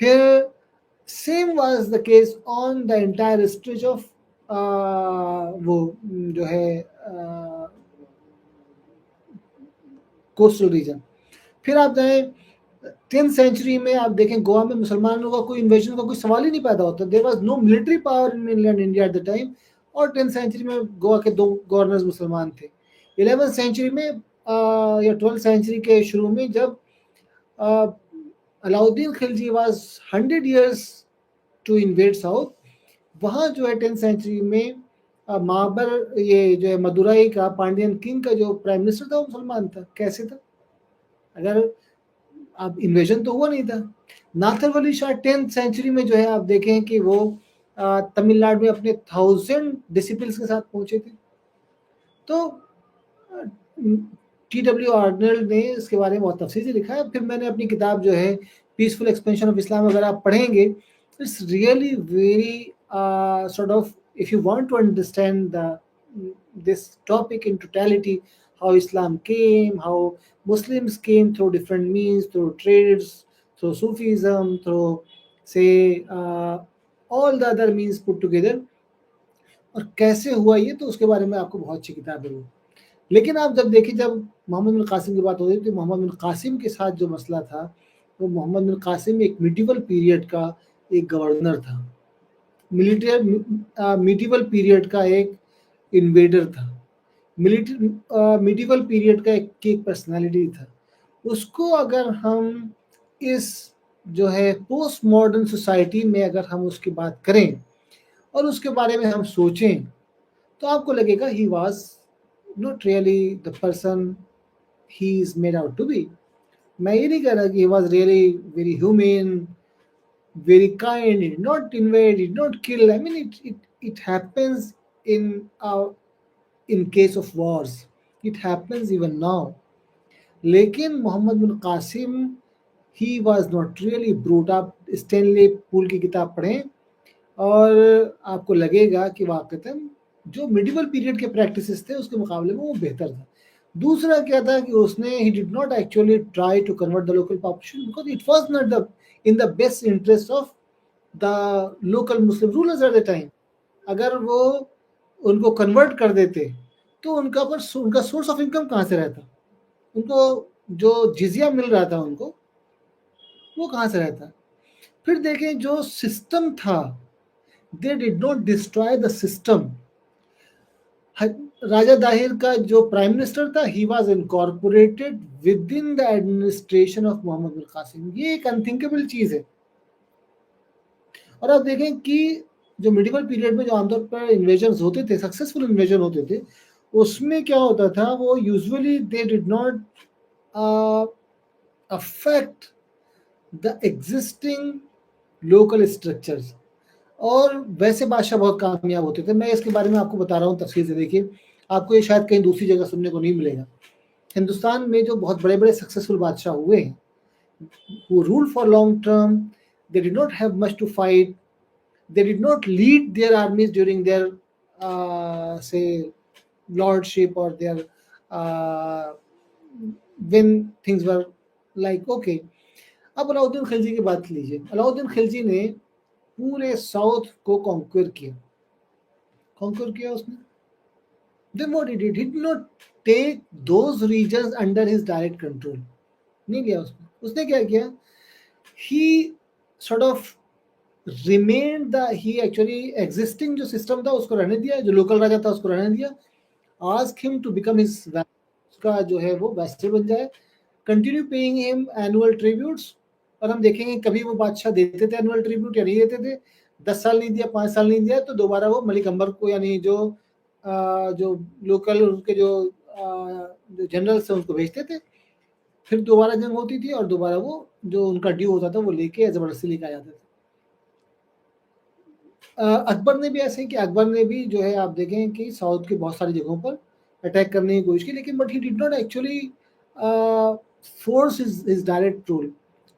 پھر same was the case on the entire stretch of وہ جو ہے کوسٹل ریجن. پھر آپ جائیں 10th سینچری میں، آپ دیکھیں گوا میں مسلمانوں کا کوئی انویژن کا کوئی سوال ہی نہیں پیدا ہوتا. There was no military power in mainland India at the time. اور 10th سینچری میں گوا کے 2 گورنرز مسلمان تھے. 11th سینچری میں یا 12th سینچری کے شروع میں جب Alauddin Khilji was 100 years to invade South, وہاں جو ہے 10th سینچری میں مابر یہ جو ہے مدورائی کا پانڈین کنگ کا جو پرائم منسٹر تھا وہ مسلمان تھا. کیسے تھا؟ اگر اب انویژن تو ہوا نہیں تھا. ناصر ولی شاہ 10th سینچری میں جو ہے آپ دیکھیں کہ وہ تمل ناڈو میں اپنے 1000 ڈسپلس کے ساتھ پہنچے تھے. تو ٹی ڈبلیو آرنلڈ نے اس کے بارے میں بہت تفصیل سے لکھا ہے. پھر میں نے اپنی کتاب جو ہے پیسفل ایکسپینشن آف اسلام، اگر آپ پڑھیں گے it's really very sort of, if you want to understand this topic in totality, how Islam came, how Muslims came through different means, through trades, through Sufism, through say all the other means put together, اور کیسے ہوا یہ، تو اس کے بارے میں آپ کو بہت اچھی کتاب ہے. لیکن آپ جب دیکھیں، جب محمد بن قاسم کی بات ہوتی تھی، محمد بن قاسم کے ساتھ جو مسئلہ تھا، وہ محمد بن قاسم ایک میڈیول پیریڈ کا ایک گورنر تھا، میڈیول پیریڈ کا ایک انویڈر تھا، میڈیول پیریڈ کا ایک پرسنالٹی تھا. اس کو اگر ہم اس جو ہے پوسٹ ماڈرن سوسائٹی میں اگر ہم اس کی بات کریں اور اس کے بارے میں ہم سوچیں، تو آپ کو لگے گا he was not really the person he is made out to be. میں یہ نہیں کہہ رہا کہ he was really very humane, very kind, he did not invade, he did not kill. I mean, it happens in case of wars. It happens even now. لیکن محمد بن قاسم he was not really brute. آپ اسٹینلی پول کی کتاب پڑھیں اور آپ کو لگے گا کہ واقعتاً جو میڈیول پیریڈ کے پریکٹسز تھے اس کے مقابلے میں وہ بہتر تھا. دوسرا کیا تھا کہ اس نے he did not actually try to convert the local population because it was not in the best interest of the local Muslim rulers at the time. اگر وہ ان کو کنورٹ کر دیتے تو ان کا سورس آف انکم کہاں سے رہتا؟ ان کو جو جزیہ مل رہا تھا ان کو وہ کہاں سے رہتا؟ پھر دیکھیں جو سسٹم تھا، they did not destroy the system. راجہ داہر کا جو پرائم منسٹر تھا he was incorporated within the administration of Muhammad بن قاسم. یہ ایک انتھنکیبل چیز ہے. اور آپ دیکھیں کہ جو میڈیول پیریڈ میں جو عام طور پر انویژنز ہوتے تھے، سکسیسفل انویژن ہوتے تھے، اس میں کیا ہوتا تھا، وہ usually they did not affect the existing local structures. اور ویسے بادشاہ بہت کامیاب ہوتے تھے. میں اس کے بارے میں آپ کو بتا رہا ہوں تفصیل سے. دیکھیے آپ کو یہ شاید کہیں دوسری جگہ سننے کو نہیں ملے گا. ہندوستان میں جو بہت بڑے بڑے سکسیسفل بادشاہ ہوئے ہیں who ruled for long term, they did not have much to fight, they did not lead their armies during their say lordship or their when things were like okay. اب علاؤدین خلجی کی بات لیجیے. علاؤدین خلجی نے پورے ساؤتھ کو کانکوئر کیا اس نے. Then what he did, he did not take those regions under his direct control. نہیں لیا اس نے کیا کیا, he sort of remained he actually existing جو سسٹم تھا اس کو رہنے دیا, جو لوکل راجا تھا اس کو رہنے دیا, ask him to become his اس کا جو ہے وہ ویسل بن جائے, continue paying him annual tributes. اور ہم دیکھیں گے کبھی وہ بادشاہ دیتے تھے اینول ٹریبیوٹ یا نہیں دیتے تھے. 10 سال نہیں دیا, 5 سال نہیں دیا, تو دوبارہ وہ ملک امبر کو یعنی جو لوکل ان کے جو جنرلس ہیں ان کو بھیجتے تھے. پھر دوبارہ جنگ ہوتی تھی اور دوبارہ وہ جو ان کا ڈیو ہوتا تھا وہ لے کے زبردستی لے کے آ جاتے تھے. اکبر نے بھی ایسے کہ اکبر نے بھی جو ہے آپ دیکھیں کہ ساؤتھ کی بہت ساری جگہوں پر اٹیک کرنے کی کوشش کی, لیکن but he did not actually force his direct rule.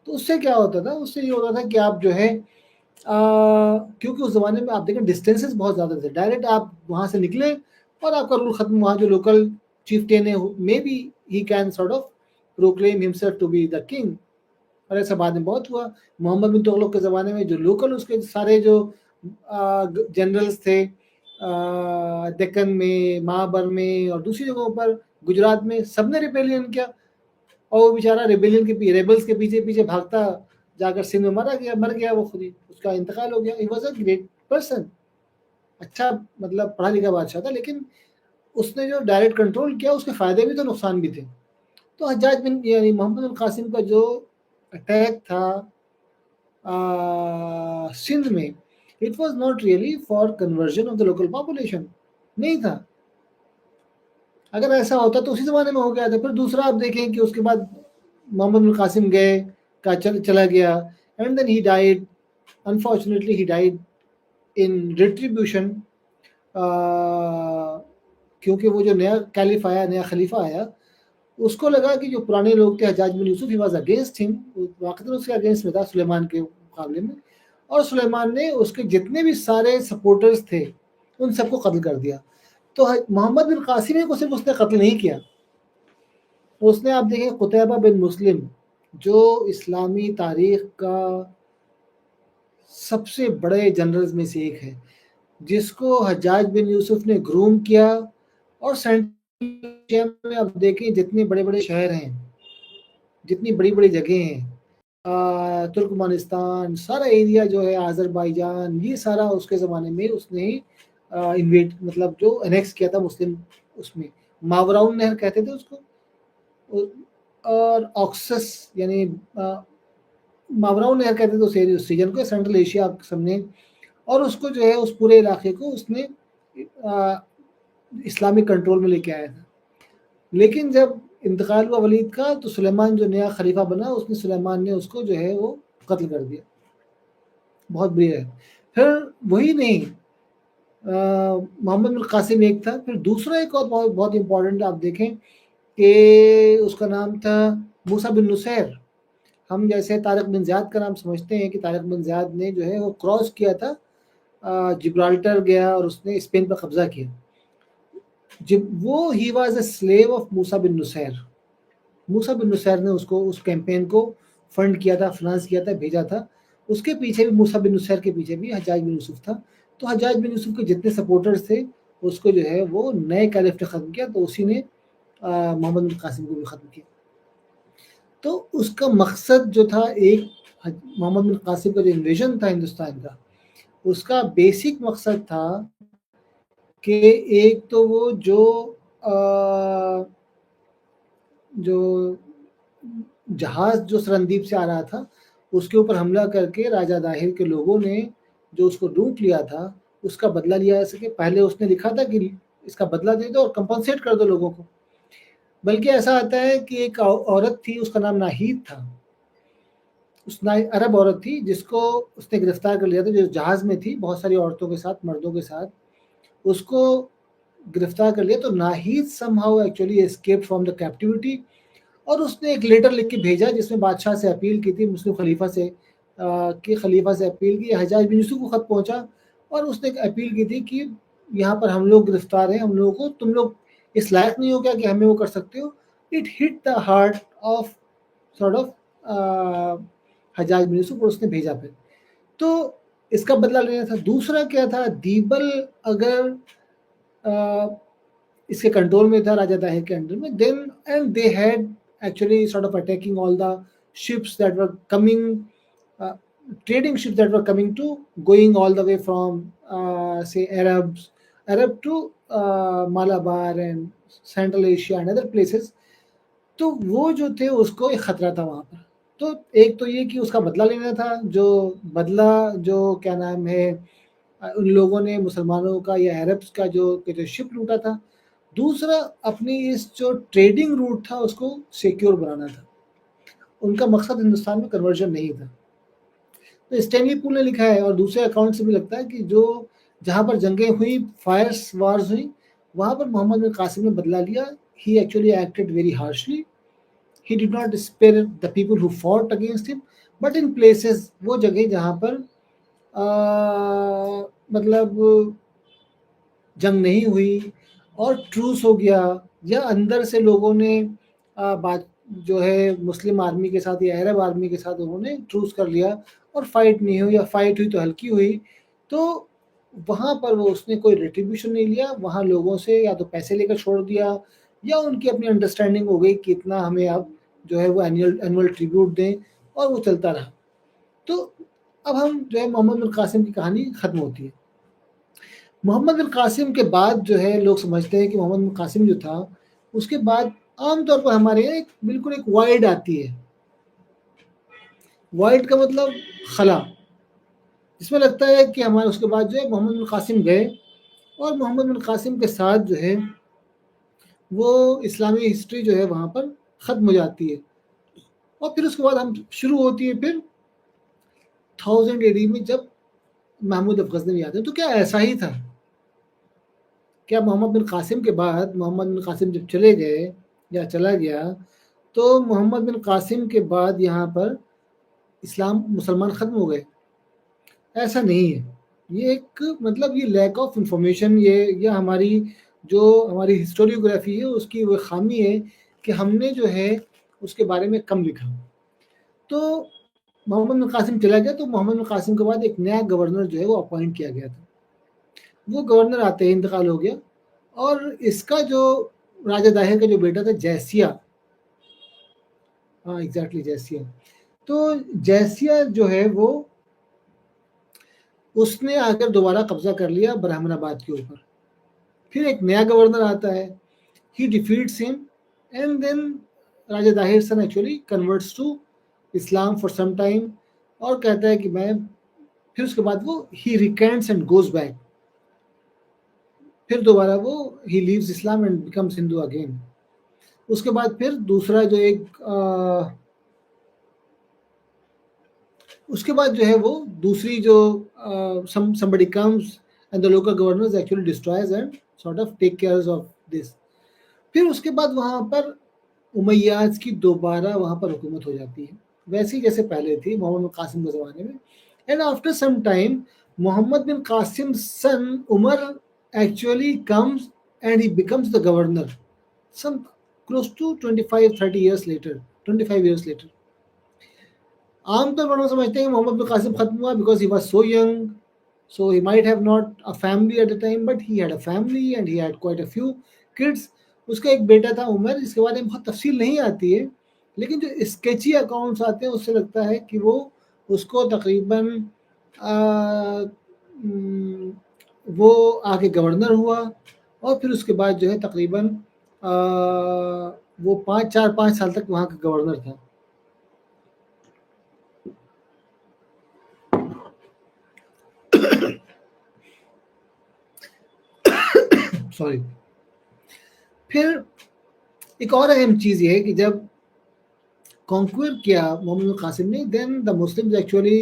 تو اس سے کیا ہوتا تھا, اس سے یہ ہوتا تھا کہ آپ جو ہے کیونکہ اس زمانے میں آپ دیکھیں ڈسٹینسز بہت زیادہ تھے, ڈائریکٹ آپ وہاں سے نکلے اور آپ کا رول ختم. وہاں جو لوکل چیف ٹین ہے maybe he can sort of proclaim himself to be the king, اور ایسا بعد میں بہت ہوا. محمد بن تغلق کے زمانے میں جو لوکل اس کے سارے جو جنرلز تھے دکن میں، مہابر میں اور دوسری جگہوں پر، گجرات میں، سب نے ریبیلین کیا. اور وہ بیچارہ ریبلس کے پیچھے پیچھے بھاگتا جا کر سندھ میں مر گیا وہ خود ہی، اس کا انتقال ہو گیا. ہی واز اے گریٹ پرسن، اچھا مطلب پڑھا لکھا بادشاہ تھا، لیکن اس نے جو ڈائریکٹ کنٹرول کیا اس کے فائدے بھی تو نقصان بھی تھے. تو حجاج بن یعنی محمد بن قاسم کا جو اٹیک تھا سندھ میں، it was not really for conversion of the local population, نہیں تھا. اگر ایسا ہوتا تو اسی زمانے میں ہو گیا تھا. پھر دوسرا آپ دیکھیں کہ اس کے بعد محمد بن قاسم گئے کا چلا گیا، and then he died, unfortunately he died in retribution, کیونکہ وہ جو نیا کیلف آیا، نیا خلیفہ آیا، اس کو لگا کہ جو پرانے لوگ تھے، حجاج بن یوسف، ہی واز اگینسٹ ہم، واقعی اس کے اگینسٹ میں تھا سلیمان کے مقابلے میں، اور سلیمان نے اس کے جتنے بھی سارے سپورٹرز تھے ان سب کو قتل کر دیا. تو محمد بن قاسم کو صرف اس نے قتل نہیں کیا، اس نے آپ دیکھیں قتیبہ بن مسلم جو اسلامی تاریخ کا سب سے بڑے جنرلز میں سے ایک ہے، جس کو حجاج بن یوسف نے گروم کیا. اور سینٹرل میں آپ دیکھیں جتنے بڑے بڑے شہر ہیں، جتنی بڑی بڑی جگہیں ہیں، ترکمانستان، سارا ایریا جو ہے، آذربائیجان، یہ سارا اس کے زمانے میں اس نے انویٹ مطلب جو انیکس کیا تھا مسلم. اس میں ماوراؤن نہر کہتے تھے اس کو، اور آکسس یعنی ماوراؤن نہر کہتے تھے اس ریجن کو، سینٹرل ایشیا آپ سمجھیں. اور اس کو جو ہے اس پورے علاقے کو اس نے اسلامک کنٹرول میں لے کے آیا تھا. لیکن جب انتقال ہوا ولید کا تو سلیمان جو نیا خلیفہ بنا، اس نے سلیمان نے اس کو جو ہے وہ قتل کر دیا. بہت بری ہے. پھر وہی نہیں، محمد بن قاسم ایک تھا، پھر دوسرا ایک اور بہت امپورٹنٹ آپ دیکھیں کہ اس کا نام تھا موسیٰ بن نصیر. ہم جیسے طارق بن زیاد کا نام سمجھتے ہیں کہ طارق بن زیاد نے جو ہے وہ کراس کیا تھا، جبرالٹر گیا اور اس نے اسپین پر قبضہ کیا. وہ he was a slave of موسیٰ بن نصیر. موسیٰ بن نصیر نے اس کیمپین کو فنڈ کیا تھا، فنانس کیا تھا، بھیجا تھا. اس کے پیچھے بھی موسیٰ بن نصیر کے پیچھے بھی حجاج بن یوسف تھا. تو حجاج بن یوسف کے جتنے سپورٹرز تھے اس کو جو ہے وہ نئے کیلف نے ختم کیا، تو اسی نے محمد بن قاسم کو بھی ختم کیا. تو اس کا مقصد جو تھا، ایک محمد بن قاسم کا جو انویژن تھا ہندوستان کا، اس کا بیسک مقصد تھا کہ ایک تو وہ جو جہاز جو سرندیپ سے آ رہا تھا اس کے اوپر حملہ کر کے راجہ داہر کے لوگوں نے جو اس کو لوٹ لیا تھا اس کا بدلہ لیا جا سکے. پہلے اس نے لکھا تھا کہ اس کا بدلہ دے دو اور کمپنسیٹ کر دو لوگوں کو. بلکہ ایسا آتا ہے کہ ایک عورت تھی، اس کا نام ناہید تھا، عرب عورت تھی جس کو اس نے گرفتار کر لیا تھا، جو جہاز میں تھی بہت ساری عورتوں کے ساتھ، مردوں کے ساتھ. اس کو گرفتار کر لیا. تو ناہید somehow actually escape from the captivity, اور اس نے ایک لیٹر لکھ کے بھیجا جس میں بادشاہ سے اپیل کی تھی، مسلم خلیفہ سے اپیل کی. حجاج بن یوسف کو خط پہنچا اور اس نے اپیل کی تھی کہ یہاں پر ہم لوگ گرفتار ہیں، ہم لوگوں کو تم لوگ اس لائق نہیں ہو کیا کہ ہمیں وہ کر سکتے ہو. It hit the heart of sort of حجاج بن یوسف، اور اس نے بھیجا. پھر تو اس کا بدلہ لینا تھا. دوسرا کیا تھا، دیبل اگر اس کے کنٹرول میں تھا، راجہ داہر کے انڈر میں، then and they had actually sort of attacking all the ships that were coming, trading ships that were coming to, going all the way from say Arab to Malabar and Central Asia and other places. تو وہ جو تھے اس کو ایک خطرہ تھا وہاں پر. تو ایک تو یہ کہ اس کا بدلہ لینا تھا، جو کیا نام ہے ان لوگوں نے مسلمانوں کا یا عربس کا جو شپ لوٹا تھا. دوسرا اپنی اس جو ٹریڈنگ روٹ تھا اس کو سیکیور بنانا تھا. ان کا مقصد ہندوستان میں کنورژن نہیں تھا. تو اسٹینلی پول نے لکھا ہے، اور دوسرے اکاؤنٹ سے بھی لگتا ہے، کہ جہاں پر جنگیں ہوئی، وارز ہوئی، وہاں پر محمد بن قاسم نے بدلہ لیا. He actually acted very harshly. He did not spare the people who fought against him, but in places وہ جگہ جہاں پر مطلب جنگ نہیں ہوئی اور ٹروس ہو گیا، یا اندر سے لوگوں نے جو ہے مسلم آرمی کے ساتھ یا عرب آرمی کے ساتھ انہوں نے ٹروس کر لیا اور فائٹ نہیں ہوئی، یا فائٹ ہوئی تو ہلکی ہوئی، تو وہاں پر وہ اس نے کوئی ریٹریبیوشن نہیں لیا، وہاں لوگوں سے یا تو پیسے لے کر چھوڑ دیا یا ان کی اپنی انڈرسٹینڈنگ ہو گئی کہ اتنا ہمیں اب جو ہے وہ اینول ٹریبیوٹ دیں، اور وہ چلتا رہا۔ تو اب ہم جو ہے محمد بن قاسم کی کہانی ختم ہوتی ہے۔ محمد بن قاسم کے بعد جو ہے لوگ سمجھتے ہیں کہ محمد بن قاسم جو تھا اس کے بعد عام طور پر ہمارے یہاں بالکل ایک وائڈ آتی ہے، وائڈ کا مطلب خلا، اس میں لگتا ہے کہ ہمارے اس کے بعد جو ہے محمد بن قاسم گئے، اور محمد بن قاسم کے ساتھ جو ہے وہ اسلامی ہسٹری جو ہے وہاں پر ختم ہو جاتی ہے، اور پھر اس کے بعد ہم شروع ہوتی ہے پھر 1000 AD میں جب محمود غزنوی آتے ہیں۔ تو کیا ایسا ہی تھا؟ کیا محمد بن قاسم کے بعد محمد بن قاسم جب چلے گئے یا چلا گیا تو محمد بن قاسم کے بعد یہاں پر مسلمان ختم ہو گئے؟ ایسا نہیں ہے، یہ ایک مطلب یہ لیک آف انفارمیشن، یہ ہماری جو ہماری ہسٹوریوگرافی ہے اس کی وہ خامی ہے کہ ہم نے جو ہے اس کے بارے میں کم لکھا۔ تو محمد بن قاسم چلا گیا تو محمد بن قاسم کے بعد ایک نیا گورنر جو ہے وہ اپوائنٹ کیا گیا تھا، وہ گورنر آتے ہی انتقال ہو گیا، اور اس کا جو راجہ داہر کا جو بیٹا تھا جیسیہ، ہاں ایگزیکٹلی جیسیہ، تو جیسیہ جو ہے وہ اس نے آ کر دوبارہ قبضہ کر لیا برہمن آباد کے اوپر۔ پھر ایک نیا گورنر آتا ہے، he defeats him, and then Raja Dahir son actually converts to Islam for some time, اور کہتا ہے کہ میں، پھر اس کے بعد وہ he recants and goes back, پھر دوبارہ وہ ہی لیوز اسلام اینڈ بیکمس ہندو اگین۔ اس کے بعد پھر دوسرا جو ایک اس کے بعد جو ہے وہ دوسری جو somebody comes and the local governors actually destroys and sort of take care of this۔ پھر اس کے بعد وہاں پر امیاز کی دوبارہ وہاں پر حکومت ہو جاتی ہے، ویسی جیسے پہلے تھی محمد بن قاسم کے زمانے میں، and after some time Muhammad bin Qasim son Umar actually comes and he becomes the governor some close to 25-30 years later 25 years later۔ عام طور پر ہم سمجھتے ہیں کہ محمد بن قاسم ختم ہوا because he was so young, so he might have not a family at the time, but he had a family and he had quite a few kids۔ اس کا ایک بیٹا تھا عمر، اس کے بارے میں بہت تفصیل نہیں آتی ہے، لیکن جو اسکیچی اکاؤنٹس آتے ہیں اس سے لگتا ہے کہ وہ اس کو تقریباً وہ آگے گورنر ہوا، اور پھر اس کے بعد جو ہے تقریباً وہ 4-5 سال تک وہاں کا گورنر تھا۔ سوری۔ پھر ایک اور اہم چیز یہ ہے کہ جب کانکوئر کیا محمد بن قاسم نے، then the Muslims actually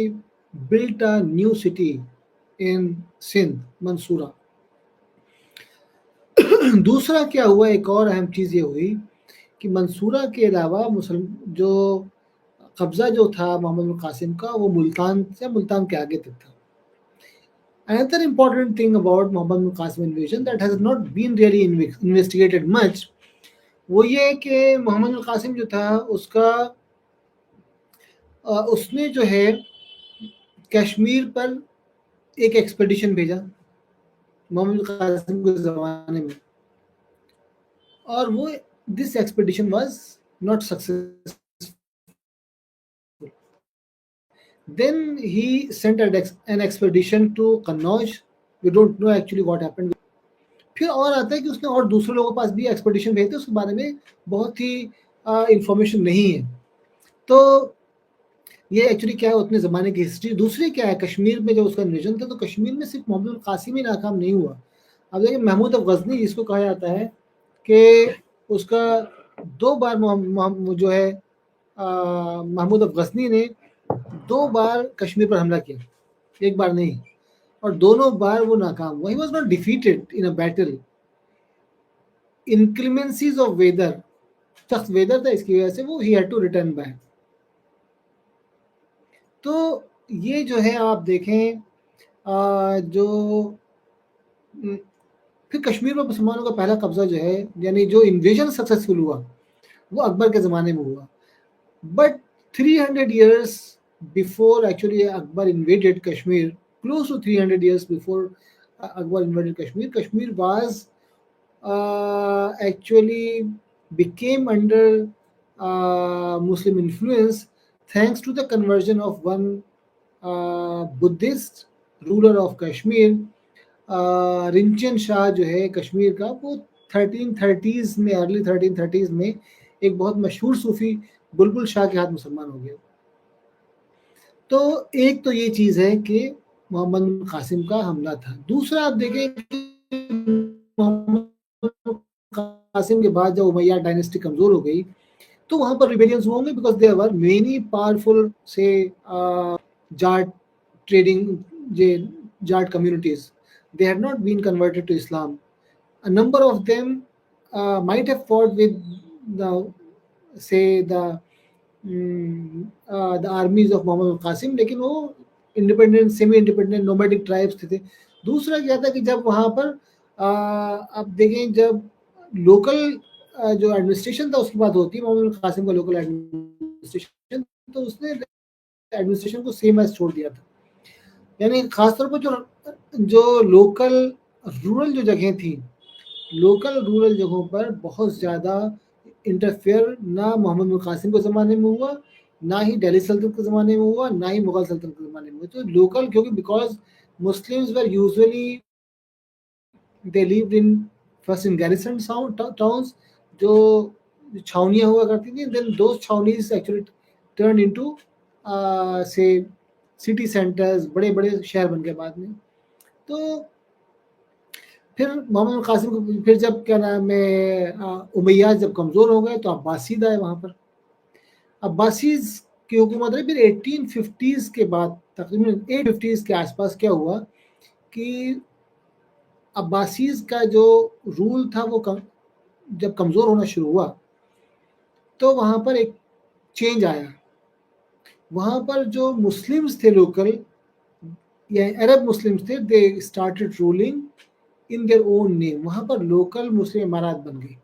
built a new city in Sindh, Mansura. دوسرا کیا ہوا، ایک اور اہم چیز یہ ہوئی کہ منصورہ کے علاوہ جو قبضہ جو تھا محمد بن قاسم کا وہ ملتان کے آگے تک تھا۔ Another important thing about Muhammad bin Qasim invasion that has not been really investigated much، وہ یہ کہ محمد بن قاسم جو تھا اس نے جو ہے کشمیر پر ایک ایکسپیڈیشن بھیجا محمد بن قاسم کے زمانے میں، اور وہ this expedition was not successful۔ Then he sent an expedition to Kannauj۔ We don't know actually what happened۔ پھر اور آتا ہے کہ اس نے اور دوسرے لوگوں کے پاس بھی ایکسپیڈیشن بھیجتے، اس کے بارے میں بہت ہی انفارمیشن نہیں ہے۔ تو یہ ایکچولی کیا ہے اتنے زمانے کی ہسٹری۔ دوسری کیا ہے، کشمیر میں جب اس کا انویژن تھا تو کشمیر میں صرف محمد بن قاسم ہی ناکام نہیں ہوا۔ اب دیکھیں محمود غزنی جس کو کہا جاتا ہے کہ اس کا 2 بار جو ہے محمود غزنی نے 2 بار کشمیر پر حملہ کیا، ایک بار نہیں، اور دونوں بار وہ ناکام ہوا۔ He was not defeated in a battle۔ Inclemencies of weather، سخت ویدر تھا، اس کی وجہ سے وہ he had to return back۔ تو یہ جو ہے آپ دیکھیں جو پھر کشمیر میں مسلمانوں کا پہلا قبضہ جو ہے، یعنی جو انویژن سکسیسفل ہوا وہ اکبر کے زمانے میں ہوا. But 300 years before actually Akbar invaded Kashmir, close to 300 years before Akbar invaded Kashmir, Kashmir was actually became under Muslim influence thanks to the conversion of one Buddhist ruler of Kashmir. رنچن شاہ جو ہے کشمیر کا، وہ 1330s میں، ارلی 1330s میں ایک بہت مشہور صوفی بلبل شاہ کے ہاتھ مسلمان ہو گیا. تو ایک تو یہ چیز ہے کہ محمد بن قاسم کا حملہ تھا. دوسرا آپ دیکھیں محمد بن قاسم کے بعد جب امیہ ڈائنیسٹی کمزور ہو گئی تو وہاں پر ریبیلینز ہوں گے because there were many powerful سے Jat trading Jat communities. They had not been converted to Islam. A number of them might have fought with the armies of Muhammad al-Qasim, لیکن وہ independent semi independent nomadic tribes تھے. دوسرا کیا تھا کہ جب وہاں پر آپ دیکھیں جب لوکل جو ایڈمنسٹریشن تھا اس کی بات ہوتی ہے، محمد القاسم کا لوکل ایڈمنسٹریشن، تو اس نے ایڈمنسٹریشن کو سیم ایز چھوڑ دیا تھا. یعنی خاص طور پر جو لوکل رورل جو جگہیں تھیں، لوکل رورل جگہوں پر بہت زیادہ انٹرفیئر نہ محمد بن قاسم کے زمانے میں ہوا، نہ ہی دہلی سلطنت کے زمانے میں ہوا، نہ ہی مغل سلطنت کے زمانے میں ہوا. تو لوکل، کیونکہ because Muslims were usually they lived in first in garrison towns, جو چھاونیاں ہوا کرتی تھیں، دین دوز چھاونیز ایکچولی ٹرن انٹو سے سٹی سینٹرز، بڑے بڑے شہر بن گئے بعد میں. تو پھر محمد بن قاسم کو پھر جب کیا نام ہے امیاد جب کمزور ہو گئے تو عباسید آئے وہاں پر. عباسیز کی حکومت رہی. پھر 1850s کے بعد تقریباً 850s کے آس پاس کیا ہوا کہ عباسیز کا جو رول تھا وہ جب کمزور ہونا شروع ہوا تو وہاں پر ایک چینج آیا. وہاں پر جو مسلمز تھے لوکل، یا عرب مسلمز تھے، they started ruling in their own name. وہاں پر لوکل مسلم امارات بن گئی.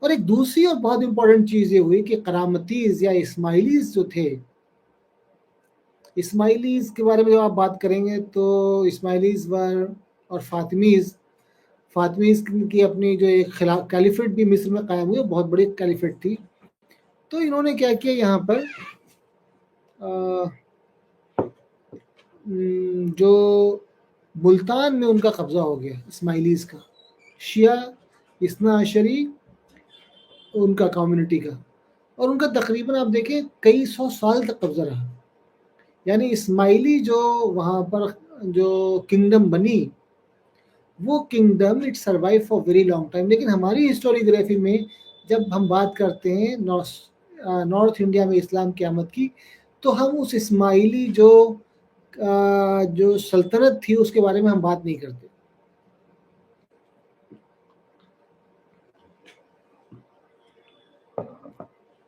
اور ایک دوسری اور بہت امپورٹنٹ چیز یہ ہوئی کہ کرامتیز یا اسماعیلیز جو تھے، اسماعیلیز کے بارے میں جب آپ بات کریں گے تو اسماعیلیز اور فاطمیز کی اپنی جو ایک کیلیفیٹ بھی مصر میں قائم ہوئی، بہت بڑی کیلیفیٹ تھی. تو انہوں نے کیا کیا، یہاں پر جو ملتان میں ان کا قبضہ ہو گیا اسماعیلیز کا، شیعہ اثنا عشری ان کا کمیونٹی کا، اور ان کا تقریباً آپ دیکھیں کئی 100 سال تک قبضہ رہا. یعنی اسماعیلی جو وہاں پر جو کنگڈم بنی، وہ kingdom it survive for very long time. لیکن ہماری ہسٹوریوگرافی میں جب ہم بات کرتے ہیں نارتھ انڈیا میں اسلام کی آمد کی، تو ہم اس اسماعیلی جو سلطنت تھی اس کے بارے میں ہم بات نہیں کرتے.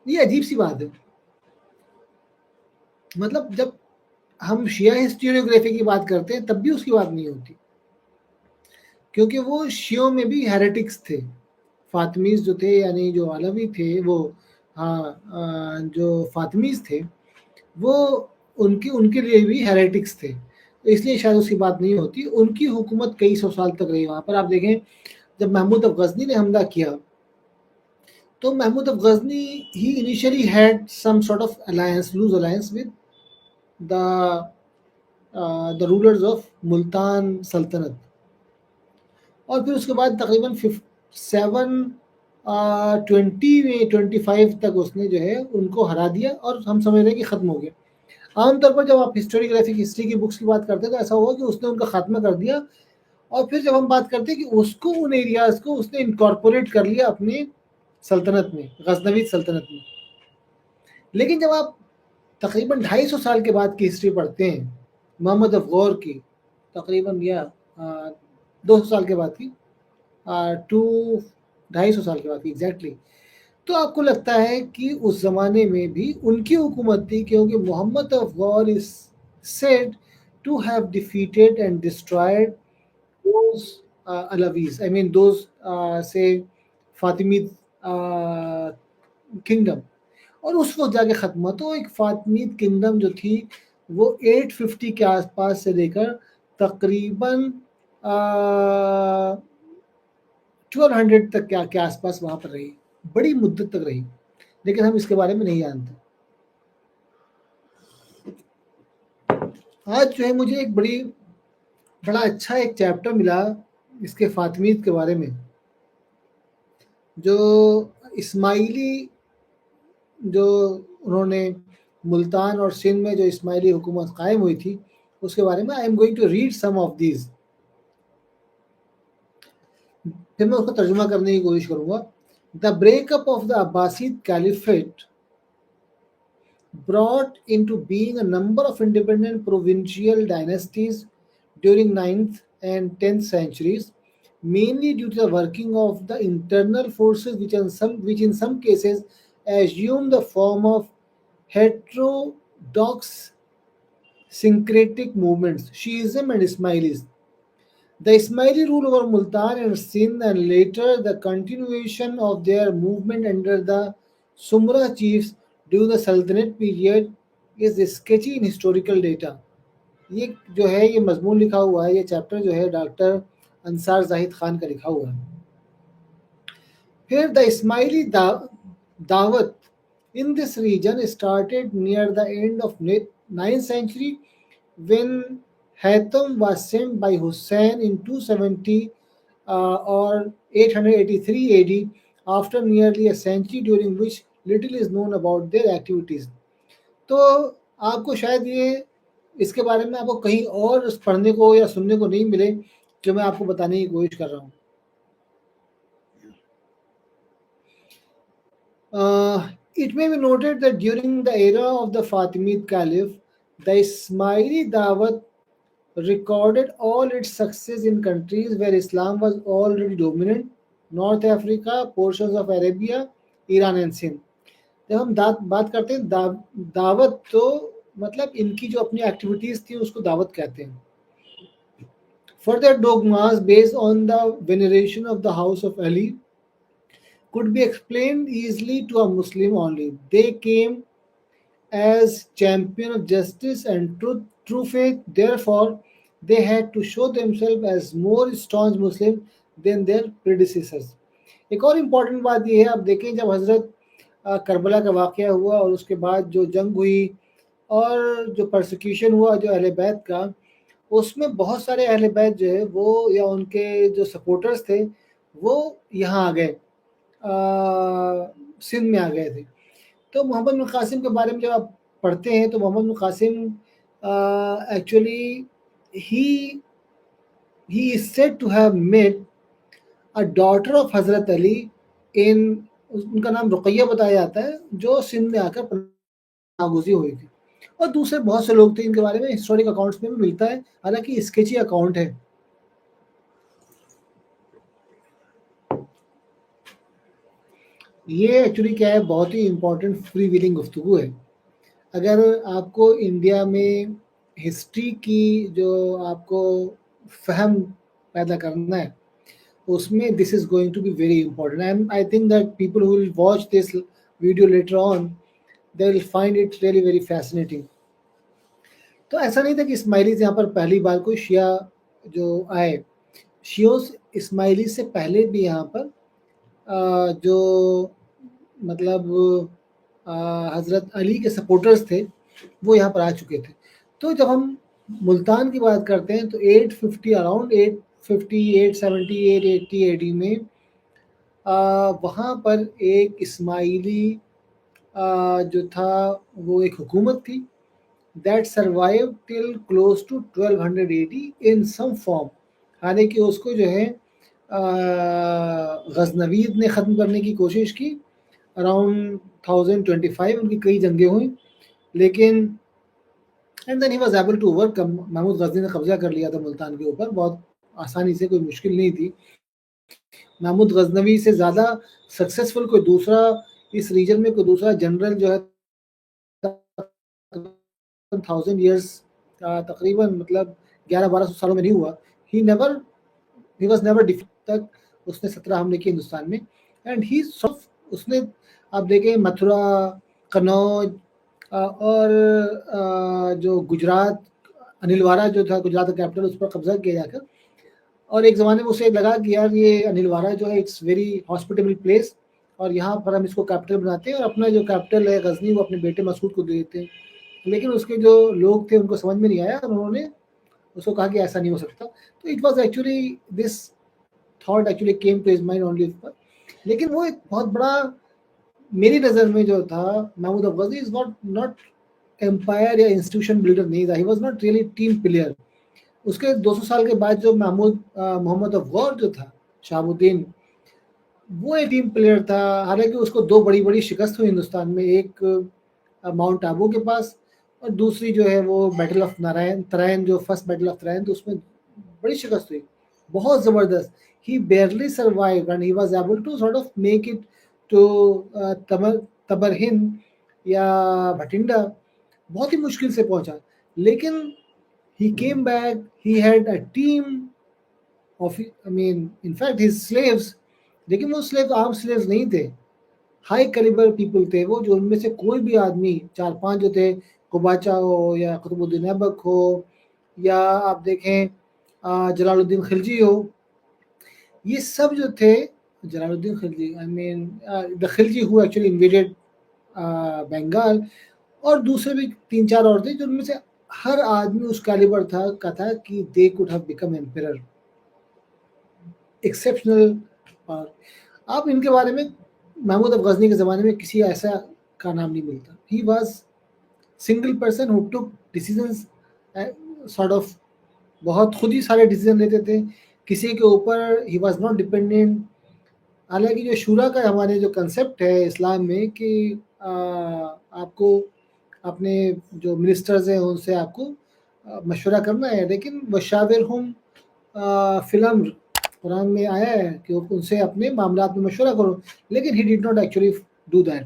یہ عجیب سی بات ہے. مطلب جب ہم شیعہ ہسٹوریوگرافی کی بات کرتے ہیں تب بھی اس کی بات نہیں ہوتی، کیونکہ وہ شیعوں میں بھی ہیریٹکس تھے. فاطمیز جو تھے، یعنی جو علوی تھے، وہ جو فاطمیز تھے وہ ان کے لیے بھی ہیریٹکس تھے، اس لیے شاید اس کی بات نہیں ہوتی. ان کی حکومت کئی 100 سال تک رہی. وہاں پر آپ دیکھیں جب محمود اب غزنی نے حملہ کیا تو محمود اب غزنی he initially had some sort of alliance, loose alliance with the rulers of Multan سلطنت. اور پھر اس کے بعد تقریباً 725 تک اس نے جو ہے ان کو ہرا دیا اور ہم سمجھ رہے ہیں کہ ختم ہو گیا. عام طور پر جب آپ ہسٹوریوگرافی ہسٹری کی بکس کی بات کرتے ہیں تو ایسا ہوا کہ اس نے ان کا خاتمہ کر دیا، اور پھر جب ہم بات کرتے ہیں کہ اس کو ان ایریاز کو اس نے انکارپوریٹ کر لیا اپنی سلطنت میں، غزنوی سلطنت میں. لیکن جب آپ تقریباً 250 سال کے بعد کی ہسٹری پڑھتے ہیں محمد افغور کی، تقریباً یا 200 سال کے بعد کی، 250 سال کے بعد کی ایگزیکٹلی، تو آپ کو لگتا ہے کہ اس زمانے میں بھی ان کی حکومت تھی، کیونکہ محمد افغور is said to have defeated and destroyed those Alavis, I mean those say Fatimid kingdom, اور اس وقت جا کے ختم ہوا. تو ایک فاطمید کنگڈم جو تھی وہ 850 کے آس پاس سے لے کر تقریباً 1200 تک کے آس پاس وہاں پر رہی، بڑی مدت تک رہی، لیکن ہم اس کے بارے میں نہیں جانتے. آج جو ہے مجھے ایک بڑا اچھا ایک چیپٹر ملا اس کے فاطمید کے بارے میں، جو اسماعیلی جو انہوں نے ملتان اور سندھ میں جو اسماعیلی حکومت قائم ہوئی تھی اس کے بارے میں. I'm going to read some of these, پھر میں اس کو ترجمہ کرنے کی کوشش کروں گا. The break up of the Abbasid caliphate brought into being a number of independent provincial dynasties during 9th and 10th centuries, mainly due to the working of the internal forces which in some cases assumed the form of heterodox syncretic movements, Shiism and Ismailis. The Ismaili rule over Multan and Sindh, and later the continuation of their movement under the Sumra chiefs during the Sultanate period, is sketchy in historical data. یہ جو ہے یہ مضمون لکھا ہوا ہے، یہ چیپٹر جو ہے ڈاکٹر انصار زاہد خان کا لکھا ہوا ہے. پھر the Ismaili دعوت in this region started near the end of 9th century when Haytham was sent by Hussein in 270 or 883 AD, after nearly a century during which little is known about their activities. تو آپ کو شاید یہ اس کے بارے میں آپ کو کہیں اور پڑھنے کو یا سننے کو نہیں ملے جو میں آپ کو بتانے کی کوشش کر رہا ہوں. It may be noted that during the era of the Fatimid Caliph, the Ismaili Dawat recorded all its success in countries where Islam was already dominant: North Africa, portions of Arabia, Iran and Sindh. جب ہم بات کرتے ہیں دعوت تو مطلب ان کی جو اپنی ایکٹیویٹیز تھی اس کو دعوت کہتے ہیں. Further dogmas based on the veneration of the house of Ali could be explained easily to a Muslim only. They came as champion of justice and true faith. Therefore, they had to show themselves as more staunch Muslim than their predecessors. ایک اور امپورٹنٹ بات یہ ہے، آپ دیکھیں جب حضرت کربلا کا واقعہ ہوا اور اس کے بعد جو جنگ ہوئی اور جو پرسیکیوشن ہوا جو اہل بیت کا، اس میں بہت سارے اہل بیت جو ہے وہ یا ان کے جو سپورٹرز تھے وہ یہاں آ گئے، سندھ میں آ گئے تھے. تو محمد بن قاسم کے بارے میں جب آپ پڑھتے ہیں تو محمد بن قاسم actually he is said to have met a daughter of حضرت علی ان کا نام رقیہ بتایا جاتا ہے، جو سندھ میں آ کر پناہ گزین ہوئی تھی. اور دوسرے بہت سے لوگ تھے، ان کے بارے میں ہسٹورک اکاؤنٹس میں بھی ملتا ہے، حالانکہ اسکیچی اکاؤنٹ ہے. یہ ایکچولی کیا ہے، بہت ہی امپورٹنٹ فری ویلنگ گفتگو ہے. اگر آپ کو انڈیا میں ہسٹری کی جو آپ کو فہم پیدا کرنا ہے اس میں this is going to be very important. And I think that people who will watch this video later on they will find it really very fascinating. تو ایسا نہیں تھا کہ اسماعیلیز یہاں پر پہلی بار کوئی شیعہ جو آئے، شیوز اسماعیلی سے پہلے بھی یہاں پر جو مطلب حضرت علی کے سپورٹرز تھے وہ یہاں پر آ چکے تھے. تو جب ہم ملتان کی بات کرتے ہیں تو 850 اراؤنڈ 850 870 880 AD میں وہاں پر ایک اسماعیلی جو تھا وہ ایک حکومت تھی that survived till close to 1200 AD in some form. حالانکہ اس کو جو ہے غزنوید نے ختم کرنے کی کوشش کی اراؤنڈ 1025، ان کی کئی جنگیں ہوئیں، لیکن and then he was able to overcome. Mahmud Ghazni نے قبضہ کر لیا تھا ملتان کے اوپر بہت آسانی سے، کوئی مشکل نہیں تھی. محمود غزنوی سے زیادہ سکسیسفل کوئی دوسرا اس ریجن میں کوئی دوسرا جنرل جو ہے 1000 ایئرس تقریباً مطلب 1100-1200 سالوں میں نہیں ہوا. he was never defeated. تک اس نے 17 حملے کیے ہندوستان میں، اینڈ اس نے آپ دیکھیں متھرا، قنوج اور جو گجرات، انلوارا جو تھا گجرات کا کیپٹل، اس پر قبضہ کیا جا کر، اور ایک زمانے میں اسے لگا کہ یار یہ انلوارا جو ہے اٹس ویری ہاسپٹیبل پلیس، اور یہاں پر ہم اس کو کیپٹل بناتے ہیں اور اپنا جو کیپٹل ہے غزنی وہ اپنے بیٹے مسعود کو دے دیتے ہیں. لیکن اس کے جو لوگ تھے ان کو سمجھ میں نہیں آیا اور انہوں نے اس کو کہا کہ ایسا نہیں ہو سکتا. تو it was actually this thought actually came to his mind only. لیکن وہ ایک بہت بڑا میری نظر میں جو تھا محمود غزنی از ناٹ امپائر یا انسٹیٹیوشن بلڈر نہیں تھا. He was not really team player. اس کے 200 سال کے بعد جو محمد افغان جو تھا شہاب الدین، وہ ایک ٹیم پلیئر تھا. حالانکہ اس کو 2 بڑی بڑی شکست ہوئی ہندوستان میں، ایک ماؤنٹ آبو کے پاس اور دوسری جو ہے وہ بیٹل آف ترائن، جو فرسٹ بیٹل آف ترائن، تو اس میں بڑی شکست ہوئی بہت زبردست. He barely survived and he was able to sort of make it to Tabarhind یا بھٹنڈا. بہت ہی مشکل سے پہنچا، لیکن he came back. He had a team of, I mean, in fact, his slaves. لیکن وہ slaves عام slaves نہیں تھے، ہائی کیلیبر پیپل تھے وہ، جو ان میں سے کوئی بھی آدمی 4-5 جو تھے، قباچا ہو یا قطب الدین ایبک ہو یا آپ دیکھیں جلال الدین خلجی ہو، یہ سب جو تھے، جلال الدین Khilji I mean the Khilji who actually invaded Bengal, اور دوسرے بھی 3-4 اور تھے، جو ان میں سے ہر آدمی اس کیلیبر تھا کہ they could have become emperor. Exceptional. اور آپ ان کے بارے میں محمود غزنی کے زمانے میں کسی ایسا کا نام نہیں ملتا. He was single person who took decisions sort of، بہت خود ہی سارے ڈیسیزن لیتے تھے، کسی کے اوپر he was not dependent. حالانکہ جو شورا کا ہمارے جو کنسیپٹ ہے اسلام میں کہ آپ کو اپنے جو منسٹرز ہیں ان سے آپ کو مشورہ کرنا ہے، لیکن وشاورہم فی الامر قرآن میں آیا ہے کہ ان سے اپنے معاملات میں مشورہ کرو، لیکن he did not actually do that.